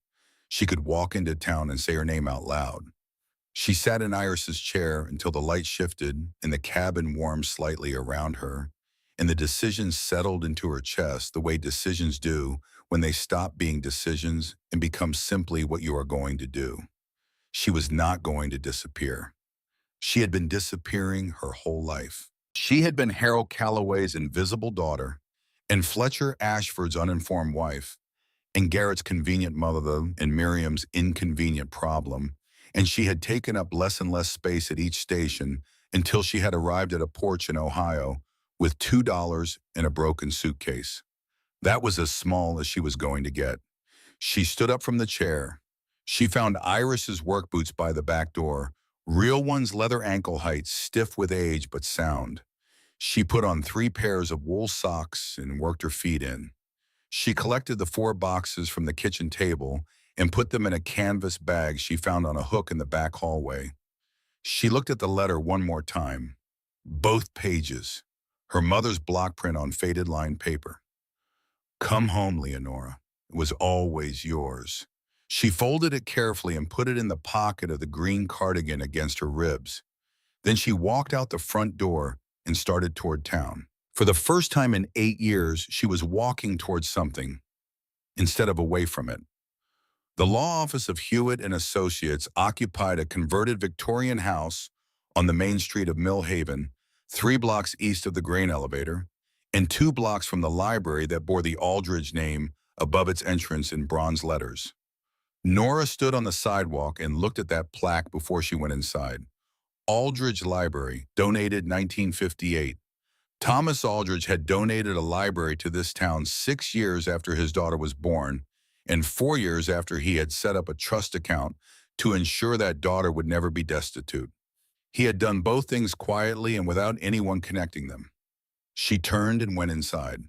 She could walk into town and say her name out loud. She sat in Iris's chair until the light shifted and the cabin warmed slightly around her, and the decisions settled into her chest the way decisions do when they stop being decisions and become simply what you are going to do. She was not going to disappear. She had been disappearing her whole life. She had been Harold Calloway's invisible daughter, and Fletcher Ashford's uninformed wife, and Garrett's convenient mother, and Miriam's inconvenient problem, and she had taken up less and less space at each station until she had arrived at a porch in Ohio with $2 and a broken suitcase. That was as small as she was going to get. She stood up from the chair. She found Iris's work boots by the back door, real ones, leather ankle height, stiff with age but sound. She put on 3 pairs of wool socks and worked her feet in. She collected the 4 boxes from the kitchen table and put them in a canvas bag she found on a hook in the back hallway. She looked at the letter one more time. Both pages. Her mother's block print on faded lined paper. Come home, Leonora. It was always yours. She folded it carefully and put it in the pocket of the green cardigan against her ribs. Then she walked out the front door and started toward town. For the first time in 8 years, she was walking towards something instead of away from it. The law office of Hewitt and Associates occupied a converted Victorian house on the main street of Mill Haven, 3 blocks east of the grain elevator, and 2 blocks from the library that bore the Aldridge name above its entrance in bronze letters. Nora stood on the sidewalk and looked at that plaque before she went inside. Aldridge Library, donated 1958. Thomas Aldridge had donated a library to this town 6 years after his daughter was born, and 4 years after he had set up a trust account to ensure that daughter would never be destitute. He had done both things quietly and without anyone connecting them. She turned and went inside.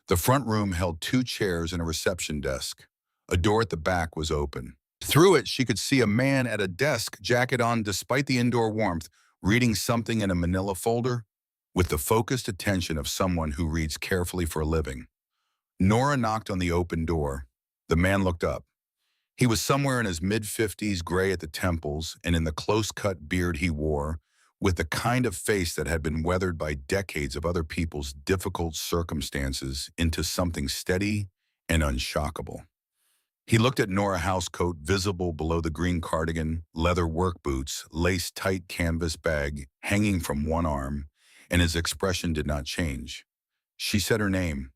The front room held 2 chairs and a reception desk. A door at the back was open. Through it, she could see a man at a desk, jacket on despite the indoor warmth, reading something in a manila folder with the focused attention of someone who reads carefully for a living. Nora knocked on the open door. The man looked up. He was somewhere in his mid-50s, gray at the temples, and in the close-cut beard he wore, with the kind of face that had been weathered by decades of other people's difficult circumstances into something steady and unshockable. He looked at Nora housecoat visible below the green cardigan, leather work boots, lace-tight canvas bag hanging from one arm, and his expression did not change. She said her name.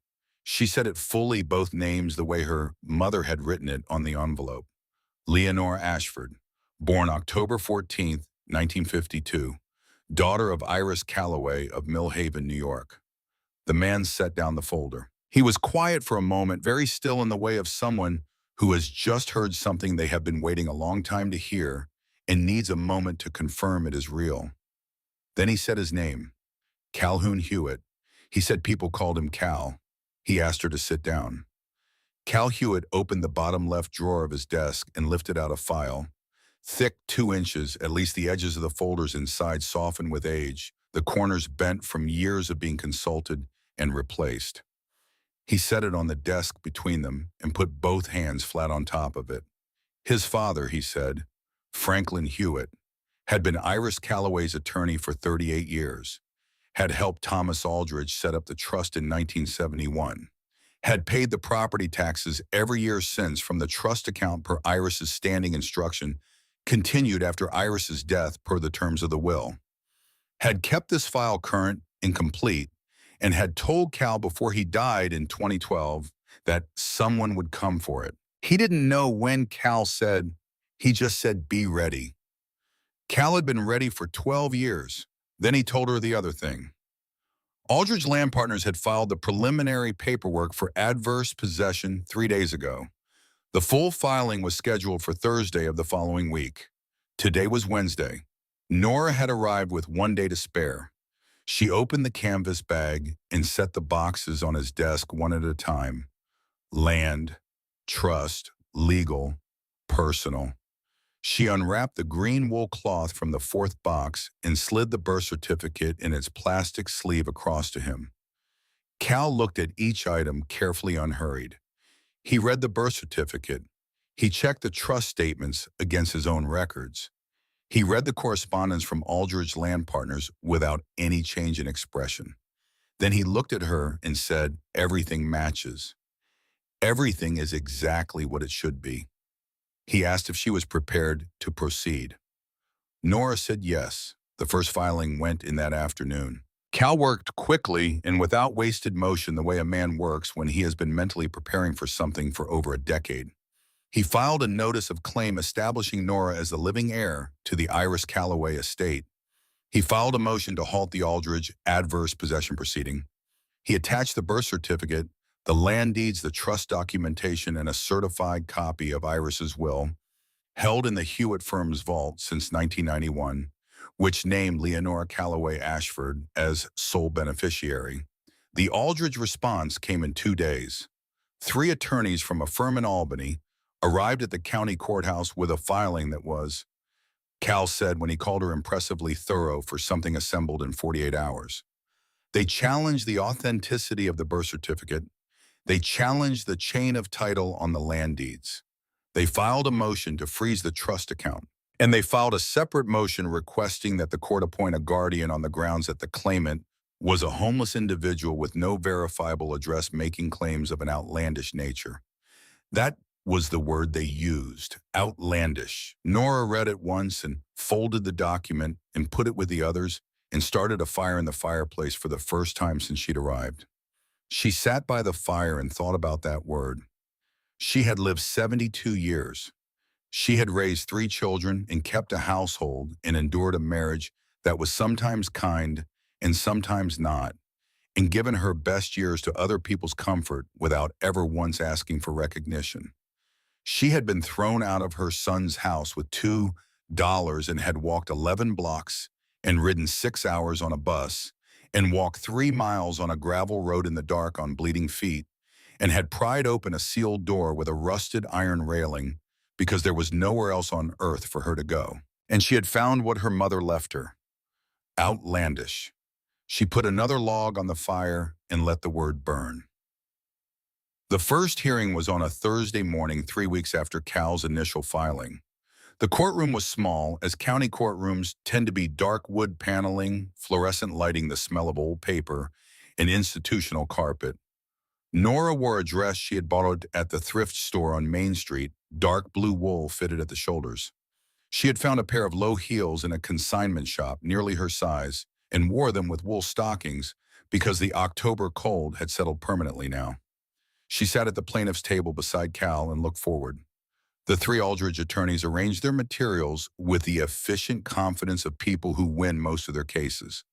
She said it fully, both names, the way her mother had written it on the envelope. Leonora Ashford, born October 14th, 1952, daughter of Iris Calloway of Mill Haven, New York. The man set down the folder. He was quiet for a moment, very still, in the way of someone who has just heard something they have been waiting a long time to hear and needs a moment to confirm it is real. Then he said his name, Calhoun Hewitt. He said people called him Cal. He asked her to sit down. Cal Hewitt opened the bottom left drawer of his desk and lifted out a file. Thick, 2 inches, at least the edges of the folders inside softened with age, the corners bent from years of being consulted and replaced. He set it on the desk between them and put both hands flat on top of it. His father, he said, Franklin Hewitt, had been Iris Calloway's attorney for 38 years, had helped Thomas Aldridge set up the trust in 1971, had paid the property taxes every year since from the trust account per Iris's standing instruction, continued after Iris's death per the terms of the will, had kept this file current and complete, and had told Cal before he died in 2012 that someone would come for it. He didn't know when Cal said, he just said, be ready. Cal had been ready for 12 years. Then he told her the other thing. Aldridge Land Partners had filed the preliminary paperwork for adverse possession 3 days ago. The full filing was scheduled for Thursday of the following week. Today was Wednesday. Nora had arrived with 1 day to spare. She opened the canvas bag and set the boxes on his desk one at a time. Land, trust, legal, personal. She unwrapped the green wool cloth from the 4th box and slid the birth certificate in its plastic sleeve across to him. Cal looked at each item carefully, unhurried. He read the birth certificate. He checked the trust statements against his own records. He read the correspondence from Aldridge Land Partners without any change in expression. Then he looked at her and said, everything matches. Everything is exactly what it should be. He asked if she was prepared to proceed. Nora said yes. The first filing went in that afternoon. Cal worked quickly and without wasted motion the way a man works when he has been mentally preparing for something for over a decade. He filed a notice of claim establishing Nora as the living heir to the Iris Calloway estate. He filed a motion to halt the Aldridge adverse possession proceeding. He attached the birth certificate, the land deeds, the trust documentation, and a certified copy of Iris's will, held in the Hewitt firm's vault since 1991, which named Leonora Calloway Ashford as sole beneficiary. The Aldridge response came in 2 days. 3 attorneys from a firm in Albany arrived at the county courthouse with a filing that was, Cal said when he called her impressively thorough for something assembled in 48 hours. They challenged the authenticity of the birth certificate. They challenged the chain of title on the land deeds. They filed a motion to freeze the trust account. And they filed a separate motion requesting that the court appoint a guardian on the grounds that the claimant was a homeless individual with no verifiable address making claims of an outlandish nature. That was the word they used, outlandish. Nora read it once and folded the document and put it with the others and started a fire in the fireplace for the first time since she'd arrived. She sat by the fire and thought about that word. She had lived 72 years. She had raised 3 children and kept a household and endured a marriage that was sometimes kind and sometimes not, and given her best years to other people's comfort without ever once asking for recognition. She had been thrown out of her son's house with $2 and had walked 11 blocks and ridden 6 hours on a bus and walked 3 miles on a gravel road in the dark on bleeding feet and had pried open a sealed door with a rusted iron railing because there was nowhere else on earth for her to go. And she had found what her mother left her. Outlandish. She put another log on the fire and let the word burn. The first hearing was on a Thursday morning 3 weeks after Cal's initial filing. The courtroom was small, as county courtrooms tend to be dark wood paneling, fluorescent lighting, the smell of old paper, and institutional carpet. Nora wore a dress she had bought at the thrift store on Main Street, dark blue wool fitted at the shoulders. She had found a pair of low heels in a consignment shop nearly her size and wore them with wool stockings because the October cold had settled permanently now. She sat at the plaintiff's table beside Cal and looked forward. The 3 Aldridge attorneys arranged their materials with the efficient confidence of people who win most of their cases.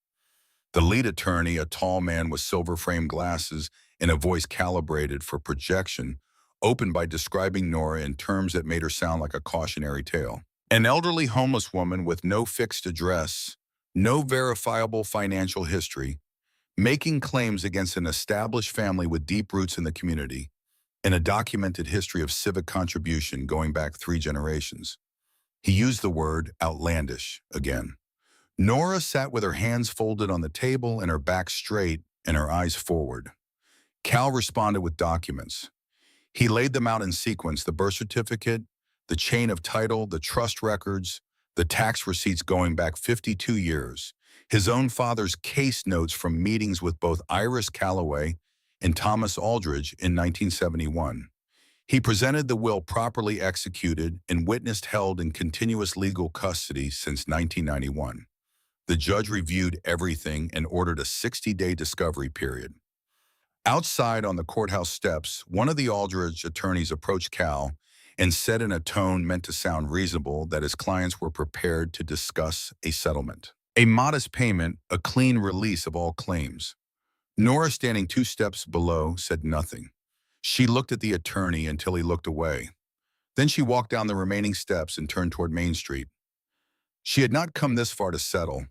The lead attorney, a tall man with silver-framed glasses and a voice calibrated for projection, opened by describing Nora in terms that made her sound like a cautionary tale. An elderly homeless woman with no fixed address, no verifiable financial history, making claims against an established family with deep roots in the community, and a documented history of civic contribution going back 3 generations. He used the word outlandish again. Nora sat with her hands folded on the table and her back straight and her eyes forward. Cal responded with documents. He laid them out in sequence: the birth certificate, the chain of title, the trust records, the tax receipts going back 52 years, his own father's case notes from meetings with both Iris Calloway and Thomas Aldridge in 1971. He presented the will properly executed and witnessed held in continuous legal custody since 1991. The judge reviewed everything and ordered a 60-day discovery period. Outside on the courthouse steps, one of the Aldridge attorneys approached Cal and said in a tone meant to sound reasonable that his clients were prepared to discuss a settlement. A modest payment, a clean release of all claims. Nora, standing 2 steps below, said nothing. She looked at the attorney until he looked away. Then she walked down the remaining steps and turned toward Main Street. She had not come this far to settle.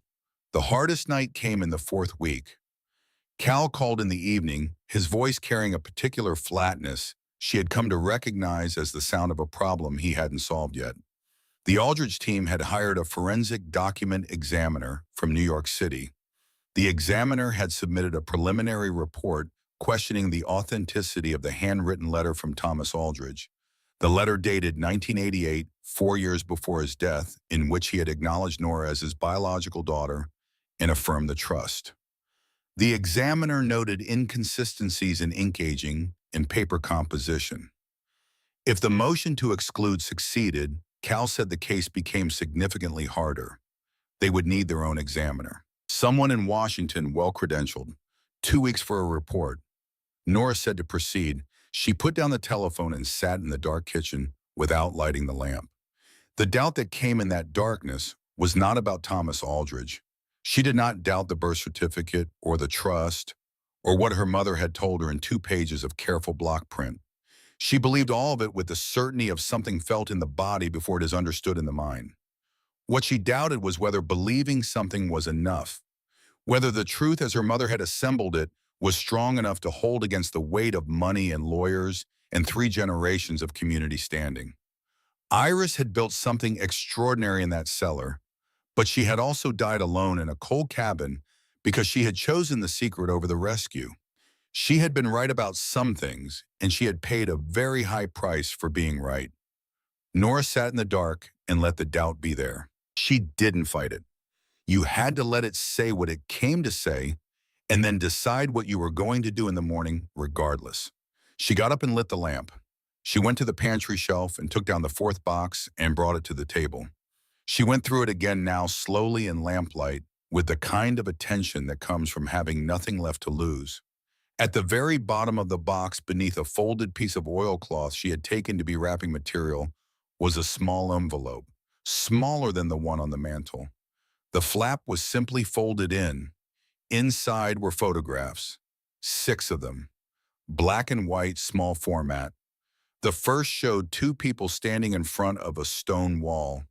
The hardest night came in the 4th week. Cal called in the evening, his voice carrying a particular flatness she had come to recognize as the sound of a problem he hadn't solved yet. The Aldridge team had hired a forensic document examiner from New York City. The examiner had submitted a preliminary report questioning the authenticity of the handwritten letter from Thomas Aldridge. The letter dated 1988, 4 years before his death, in which he had acknowledged Nora as his biological daughter and affirmed the trust. The examiner noted inconsistencies in ink aging and paper composition. If the motion to exclude succeeded, Cal said the case became significantly harder. They would need their own examiner. Someone in Washington, well-credentialed. 2 weeks for a report. Nora said to proceed. She put down the telephone and sat in the dark kitchen without lighting the lamp. The doubt that came in that darkness was not about Thomas Aldridge. She did not doubt the birth certificate or the trust or what her mother had told her in 2 pages of careful block print. She believed all of it with the certainty of something felt in the body before it is understood in the mind. What she doubted was whether believing something was enough, whether the truth as her mother had assembled it was strong enough to hold against the weight of money and lawyers and 3 generations of community standing. Iris had built something extraordinary in that cellar, but she had also died alone in a cold cabin because she had chosen the secret over the rescue. She had been right about some things, and she had paid a very high price for being right. Nora sat in the dark and let the doubt be there. She didn't fight it. You had to let it say what it came to say, and then decide what you were going to do in the morning regardless. She got up and lit the lamp. She went to the pantry shelf and took down the 4th box and brought it to the table. She went through it again now slowly in lamplight with the kind of attention that comes from having nothing left to lose. At the very bottom of the box beneath a folded piece of oilcloth she had taken to be wrapping material was a small envelope, smaller than the one on the mantel. The flap was simply folded in. Inside were photographs, 6 of them, black and white, small format. The first showed 2 people standing in front of a stone wall.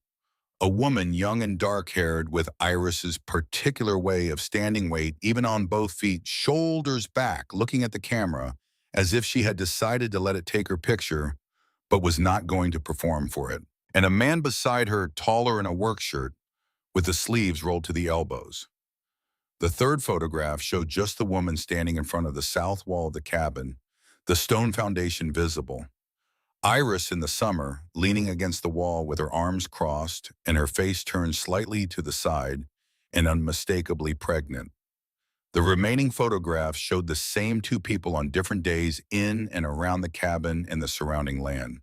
A woman, young and dark-haired, with Iris's particular way of standing weight, even on both feet, shoulders back, looking at the camera, as if she had decided to let it take her picture, but was not going to perform for it. And a man beside her, taller in a work shirt, with the sleeves rolled to the elbows. The third photograph showed just the woman standing in front of the south wall of the cabin, the stone foundation visible. Iris in the summer, leaning against the wall with her arms crossed and her face turned slightly to the side and unmistakably pregnant. The remaining photographs showed the same 2 people on different days in and around the cabin and the surrounding land.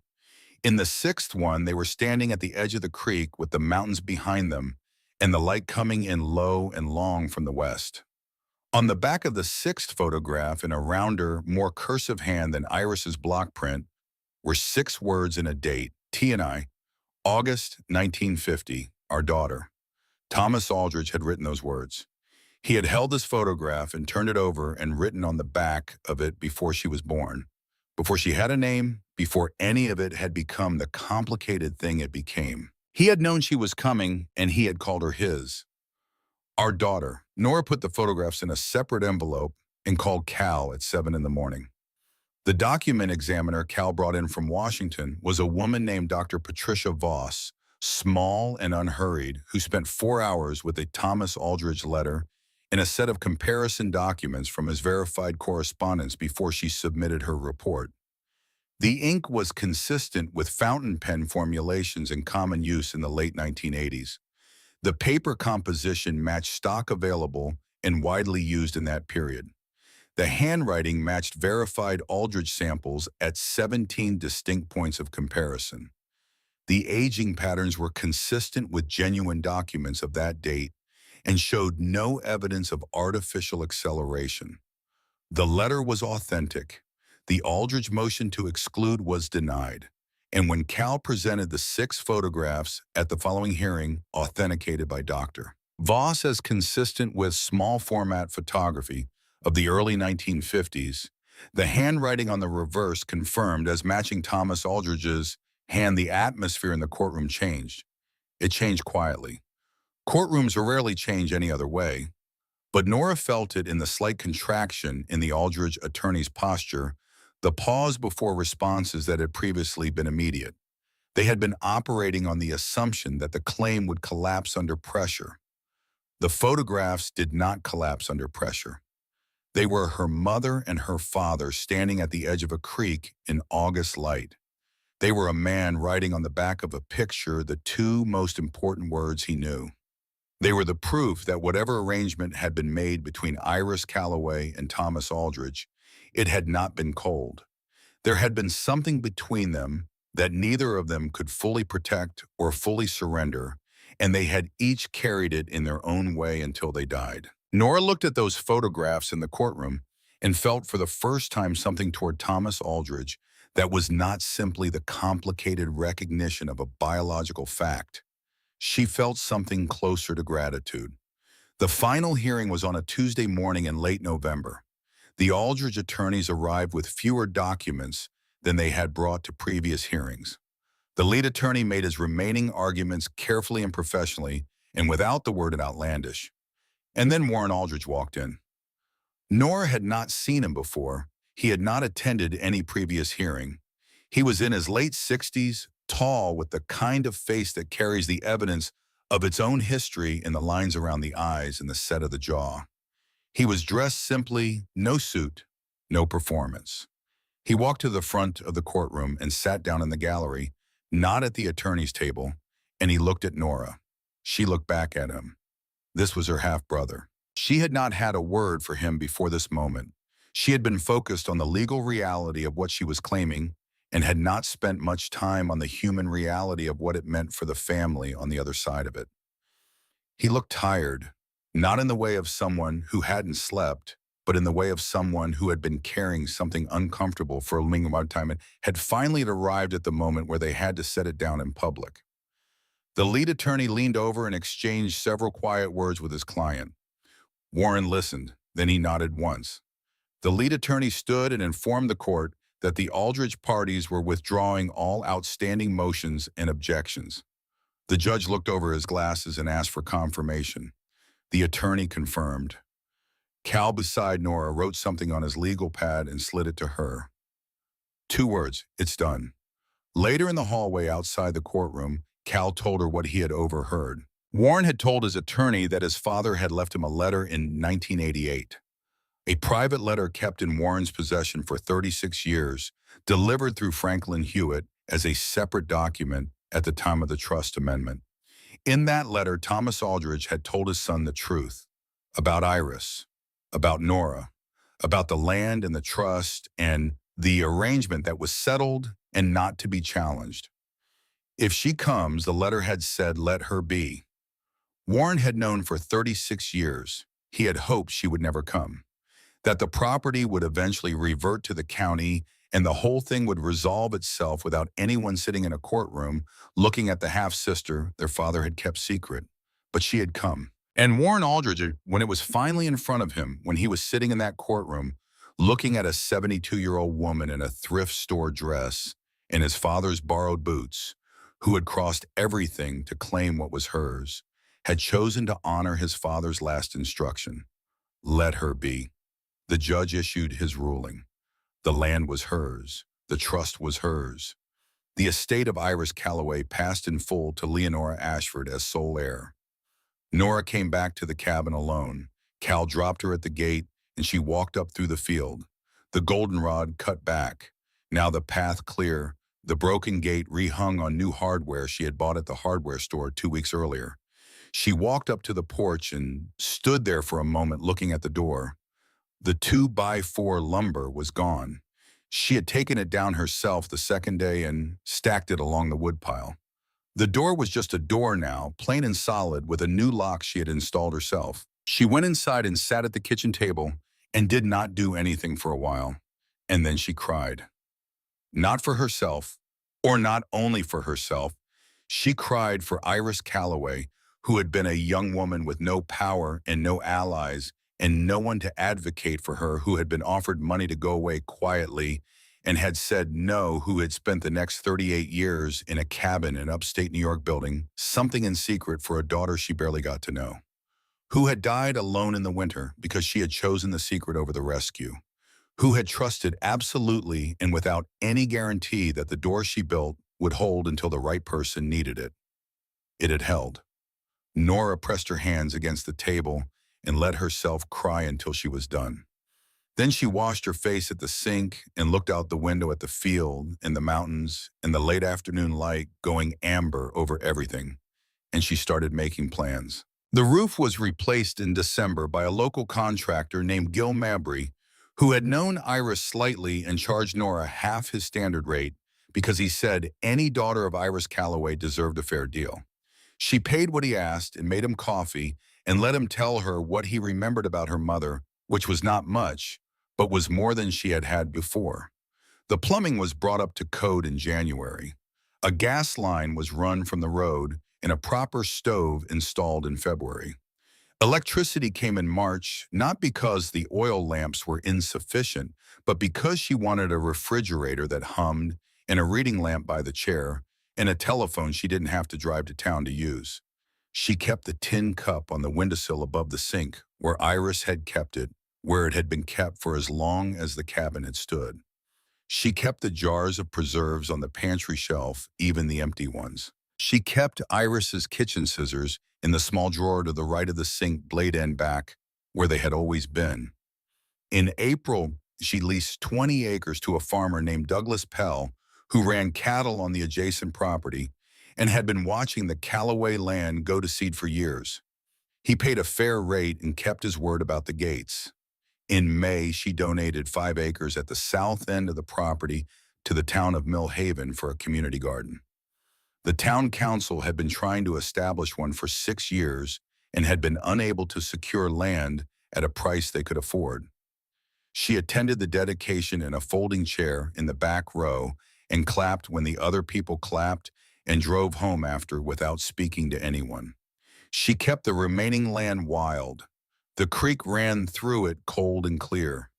In the 6th one, they were standing at the edge of the creek with the mountains behind them and the light coming in low and long from the west. On the back of the 6th photograph, in a rounder, more cursive hand than Iris's block print, were 6 words and a date. T&I, August 1950, our daughter. Thomas Aldrich had written those words. He had held this photograph and turned it over and written on the back of it before she was born, before she had a name, before any of it had become the complicated thing it became. He had known she was coming, and he had called her his. Our daughter. Nora put the photographs in a separate envelope and called Cal at 7 in the morning. The document examiner Cal brought in from Washington was a woman named Dr. Patricia Voss, small and unhurried, who spent 4 hours with a Thomas Aldrich letter and a set of comparison documents from his verified correspondence before she submitted her report. The ink was consistent with fountain pen formulations in common use in the late 1980s. The paper composition matched stock available and widely used in that period. The handwriting matched verified Aldrich samples at 17 distinct points of comparison. The aging patterns were consistent with genuine documents of that date and showed no evidence of artificial acceleration. The letter was authentic. The Aldrich motion to exclude was denied. And when Cal presented the 6 photographs at the following hearing, authenticated by Dr. Voss as consistent with small format photography of the early 1950s, the handwriting on the reverse confirmed as matching Thomas Aldrich's hand. The atmosphere in the courtroom changed. It changed quietly. Courtrooms rarely change any other way, but Nora felt it in the slight contraction in the Aldrich attorney's posture, the pause before responses that had previously been immediate. They had been operating on the assumption that the claim would collapse under pressure. The photographs did not collapse under pressure. They were her mother and her father standing at the edge of a creek in August light. They were a man writing on the back of a picture the 2 most important words he knew. They were the proof that whatever arrangement had been made between Iris Calloway and Thomas Aldrich, it had not been cold. There had been something between them that neither of them could fully protect or fully surrender, and they had each carried it in their own way until they died. Nora looked at those photographs in the courtroom and felt for the first time something toward Thomas Aldrich that was not simply the complicated recognition of a biological fact. She felt something closer to gratitude. The final hearing was on a Tuesday morning in late November. The Aldrich attorneys arrived with fewer documents than they had brought to previous hearings. The lead attorney made his remaining arguments carefully and professionally and without the word outlandish. And then Warren Aldridge walked in. Nora had not seen him before. He had not attended any previous hearing. He was in his late 60s, tall, with the kind of face that carries the evidence of its own history in the lines around the eyes and the set of the jaw. He was dressed simply, no suit, no performance. He walked to the front of the courtroom and sat down in the gallery, not at the attorney's table, and he looked at Nora. She looked back at him. This was her half-brother. She had not had a word for him before this moment. She had been focused on the legal reality of what she was claiming and had not spent much time on the human reality of what it meant for the family on the other side of it. He looked tired, not in the way of someone who hadn't slept, but in the way of someone who had been carrying something uncomfortable for a long amount of time and had finally arrived at the moment where they had to set it down in public. The lead attorney leaned over and exchanged several quiet words with his client. Warren listened, then he nodded once. The lead attorney stood and informed the court that the Aldridge parties were withdrawing all outstanding motions and objections. The judge looked over his glasses and asked for confirmation. The attorney confirmed. Cal, beside Nora, wrote something on his legal pad and slid it to her. 2 words, "It's done." Later in the hallway outside the courtroom, Cal told her what he had overheard. Warren had told his attorney that his father had left him a letter in 1988. A private letter kept in Warren's possession for 36 years, delivered through Franklin Hewitt as a separate document at the time of the trust amendment. In that letter, Thomas Aldridge had told his son the truth about Iris, about Nora, about the land and the trust and the arrangement that was settled and not to be challenged. If she comes, the letter had said, let her be. Warren had known for 36 years, he had hoped she would never come, that the property would eventually revert to the county and the whole thing would resolve itself without anyone sitting in a courtroom looking at the half-sister their father had kept secret. But she had come. And Warren Aldridge, when it was finally in front of him, when he was sitting in that courtroom, looking at a 72-year-old woman in a thrift store dress and his father's borrowed boots, who had crossed everything to claim what was hers, had chosen to honor his father's last instruction. Let her be. The judge issued his ruling. The land was hers. The trust was hers. The estate of Iris Calloway passed in full to Leonora Ashford as sole heir. Nora came back to the cabin alone. Cal dropped her at the gate, and she walked up through the field. The goldenrod cut back. Now the path clear, the broken gate rehung on new hardware she had bought at the hardware store 2 weeks earlier. She walked up to the porch and stood there for a moment looking at the door. The 2x4 lumber was gone. She had taken it down herself the second day and stacked it along the woodpile. The door was just a door now, plain and solid, with a new lock she had installed herself. She went inside and sat at the kitchen table and did not do anything for a while. And then she cried. Not for herself, or not only for herself. She cried for Iris Calloway, who had been a young woman with no power and no allies and no one to advocate for her, who had been offered money to go away quietly and had said no, who had spent the next 38 years in a cabin in upstate New York building something in secret for a daughter she barely got to know, who had died alone in the winter because she had chosen the secret over the rescue, who had trusted absolutely and without any guarantee that the door she built would hold until the right person needed it. It had held. Nora pressed her hands against the table and let herself cry until she was done. Then she washed her face at the sink and looked out the window at the field and the mountains and the late afternoon light going amber over everything, and she started making plans. The roof was replaced in December by a local contractor named Gil Mabry, who had known Iris slightly and charged Nora half his standard rate because he said any daughter of Iris Calloway deserved a fair deal. She paid what he asked and made him coffee and let him tell her what he remembered about her mother, which was not much, but was more than she had had before. The plumbing was brought up to code in January. A gas line was run from the road and a proper stove installed in February. Electricity came in March, not because the oil lamps were insufficient, but because she wanted a refrigerator that hummed and a reading lamp by the chair, and a telephone she didn't have to drive to town to use. She kept the tin cup on the windowsill above the sink, where Iris had kept it, where it had been kept for as long as the cabin had stood. She kept the jars of preserves on the pantry shelf, even the empty ones. She kept Iris's kitchen scissors in the small drawer to the right of the sink blade end back, where they had always been. In April, she leased 20 acres to a farmer named Douglas Pell, who ran cattle on the adjacent property and had been watching the Callaway land go to seed for years. He paid a fair rate and kept his word about the gates. In May, she donated 5 acres at the south end of the property to the town of Mill Haven for a community garden. The town council had been trying to establish one for 6 years and had been unable to secure land at a price they could afford. She attended the dedication in a folding chair in the back row and clapped when the other people clapped and drove home after without speaking to anyone. She kept the remaining land wild. The creek ran through it cold and clear.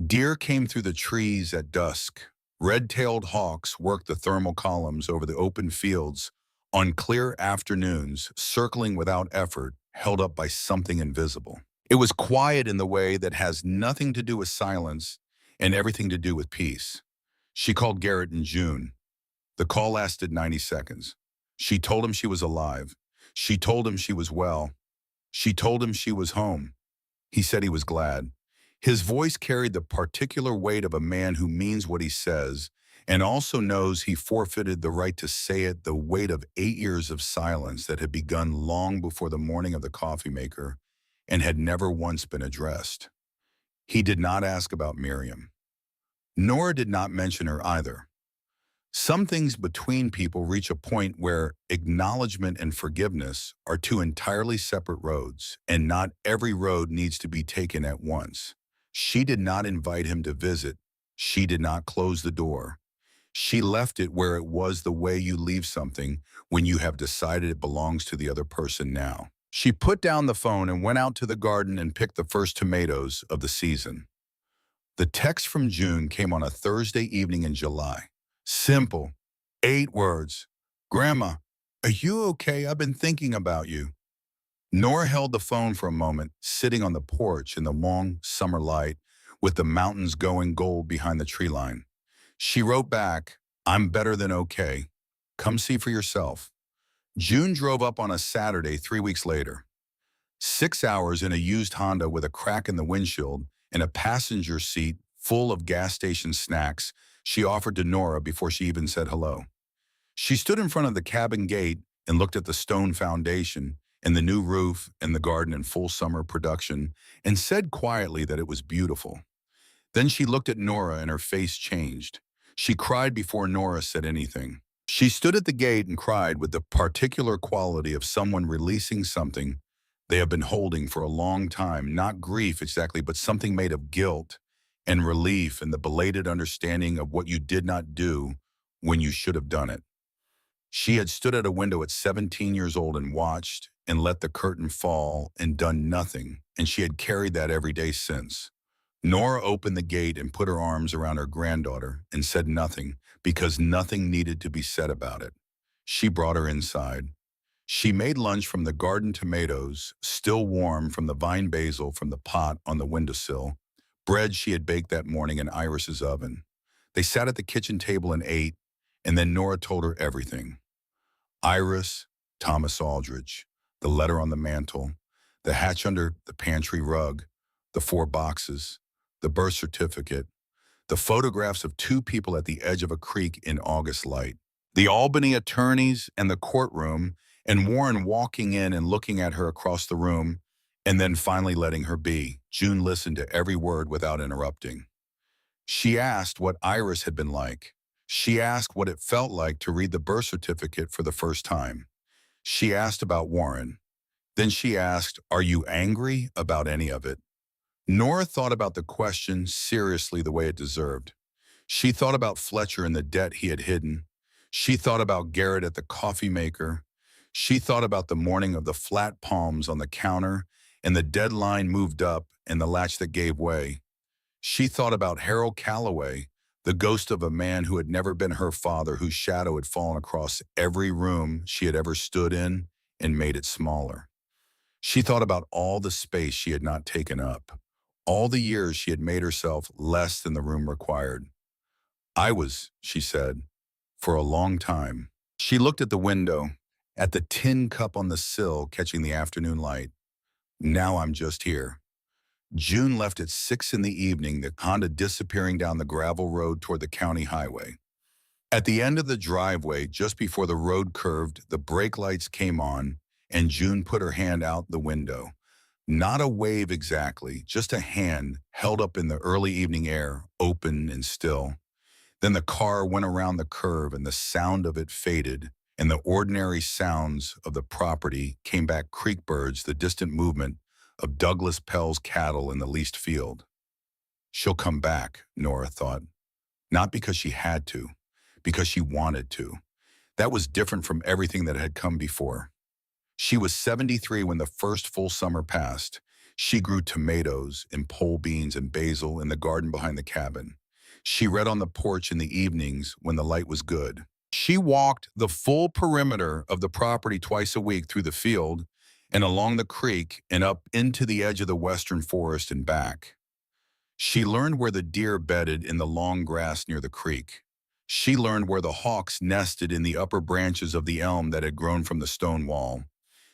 Deer came through the trees at dusk. Red-tailed hawks worked the thermal columns over the open fields on clear afternoons, circling without effort, held up by something invisible. It was quiet in the way that has nothing to do with silence and everything to do with peace. She called Garrett in June. The call lasted 90 seconds. She told him she was alive. She told him she was well. She told him she was home. He said he was glad. His voice carried the particular weight of a man who means what he says and also knows he forfeited the right to say it, the weight of 8 years of silence that had begun long before the morning of the coffee maker and had never once been addressed. He did not ask about Miriam. Nora did not mention her either. Some things between people reach a point where acknowledgement and forgiveness are two entirely separate roads, and not every road needs to be taken at once. She did not invite him to visit. She did not close the door. She left it where it was, the way you leave something when you have decided it belongs to the other person now. She put down the phone and went out to the garden and picked the first tomatoes of the season. The text from June came on a Thursday evening in July. Simple. 8 words. Grandma, are you okay? I've been thinking about you. Nora held the phone for a moment, sitting on the porch in the long summer light with the mountains going gold behind the tree line. She wrote back, I'm better than okay. Come see for yourself. June drove up on a Saturday 3 weeks later. 6 hours in a used Honda with a crack in the windshield and a passenger seat full of gas station snacks she offered to Nora before she even said hello. She stood in front of the cabin gate and looked at the stone foundation and the new roof and the garden in full summer production and said quietly that it was beautiful. Then she looked at Nora and her face changed. She cried before Nora said anything. She stood at the gate and cried with the particular quality of someone releasing something they have been holding for a long time, not grief exactly, but something made of guilt and relief and the belated understanding of what you did not do when you should have done it. She had stood at a window at 17 years old and watched and let the curtain fall and done nothing, and she had carried that every day since. Nora opened the gate and put her arms around her granddaughter and said nothing because nothing needed to be said about it. She brought her inside. She made lunch from the garden tomatoes, still warm from the vine basil from the pot on the windowsill, bread she had baked that morning in Iris's oven. They sat at the kitchen table and ate, and then Nora told her everything. Iris, Thomas Aldrich, the letter on the mantel, the hatch under the pantry rug, the 4 boxes, the birth certificate, the photographs of 2 people at the edge of a creek in August light, the Albany attorneys and the courtroom, and Warren walking in and looking at her across the room, and then finally letting her be. June listened to every word without interrupting. She asked what Iris had been like. She asked what it felt like to read the birth certificate for the first time. She asked about Warren. Then she asked, are you angry about any of it? Nora thought about the question seriously the way it deserved. She thought about Fletcher and the debt he had hidden. She thought about Garrett at the coffee maker. She thought about the morning of the flat palms on the counter and the deadline moved up and the latch that gave way. She thought about Harold Calloway, the ghost of a man who had never been her father, whose shadow had fallen across every room she had ever stood in and made it smaller. She thought about all the space she had not taken up, all the years she had made herself less than the room required. I was, she said, for a long time. She looked at the window, at the tin cup on the sill catching the afternoon light. Now I'm just here. June left at 6 in the evening, the Honda disappearing down the gravel road toward the county highway. At the end of the driveway, just before the road curved, the brake lights came on, and June put her hand out the window. Not a wave exactly, just a hand held up in the early evening air, open and still. Then the car went around the curve and the sound of it faded, and the ordinary sounds of the property came back: creek birds, the distant movement of Douglas Pell's cattle in the leased field. She'll come back, Nora thought. Not because she had to, because she wanted to. That was different from everything that had come before. She was 73 when the first full summer passed. She grew tomatoes and pole beans and basil in the garden behind the cabin. She read on the porch in the evenings when the light was good. She walked the full perimeter of the property twice a week, through the field and along the creek and up into the edge of the western forest and back. She learned where the deer bedded in the long grass near the creek. She learned where the hawks nested in the upper branches of the elm that had grown from the stone wall.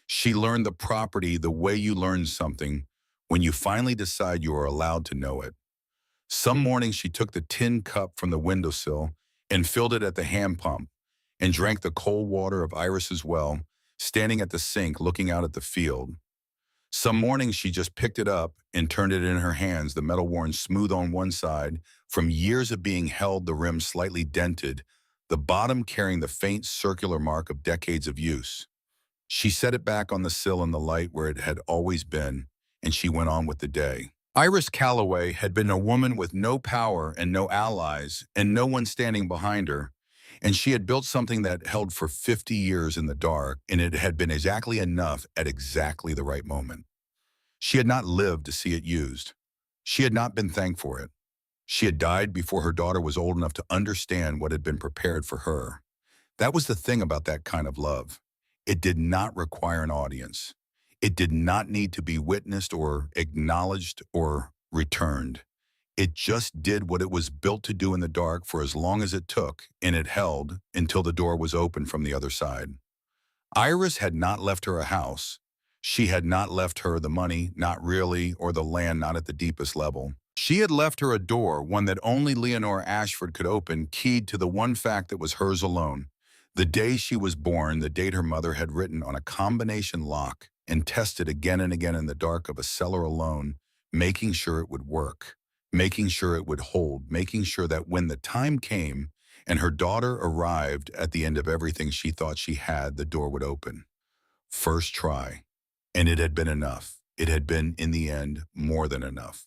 She learned the property the way you learn something when you finally decide you are allowed to know it. Some mornings she took the tin cup from the windowsill and filled it at the hand pump and drank the cold water of Iris's well, standing at the sink looking out at the field. Some mornings she just picked it up and turned it in her hands, the metal worn smooth on one side from years of being held, the rim slightly dented, the bottom carrying the faint circular mark of decades of use. She set it back on the sill in the light where it had always been, and she went on with the day. Iris Calloway had been a woman with no power and no allies and no one standing behind her, and she had built something that held for 50 years in the dark, and it had been exactly enough at exactly the right moment. She had not lived to see it used. She had not been thanked for it. She had died before her daughter was old enough to understand what had been prepared for her. That was the thing about that kind of love. It did not require an audience. It did not need to be witnessed or acknowledged or returned. It just did what it was built to do in the dark for as long as it took, and it held until the door was open from the other side. Iris had not left her a house. She had not left her the money, not really, or the land, not at the deepest level. She had left her a door, one that only Leonore Ashford could open, keyed to the one fact that was hers alone. The day she was born, the date her mother had written on a combination lock and tested again and again in the dark of a cellar alone, making sure it would work, making sure it would hold, making sure that when the time came and her daughter arrived at the end of everything she thought she had, the door would open. First try. And it had been enough. It had been, in the end, more than enough.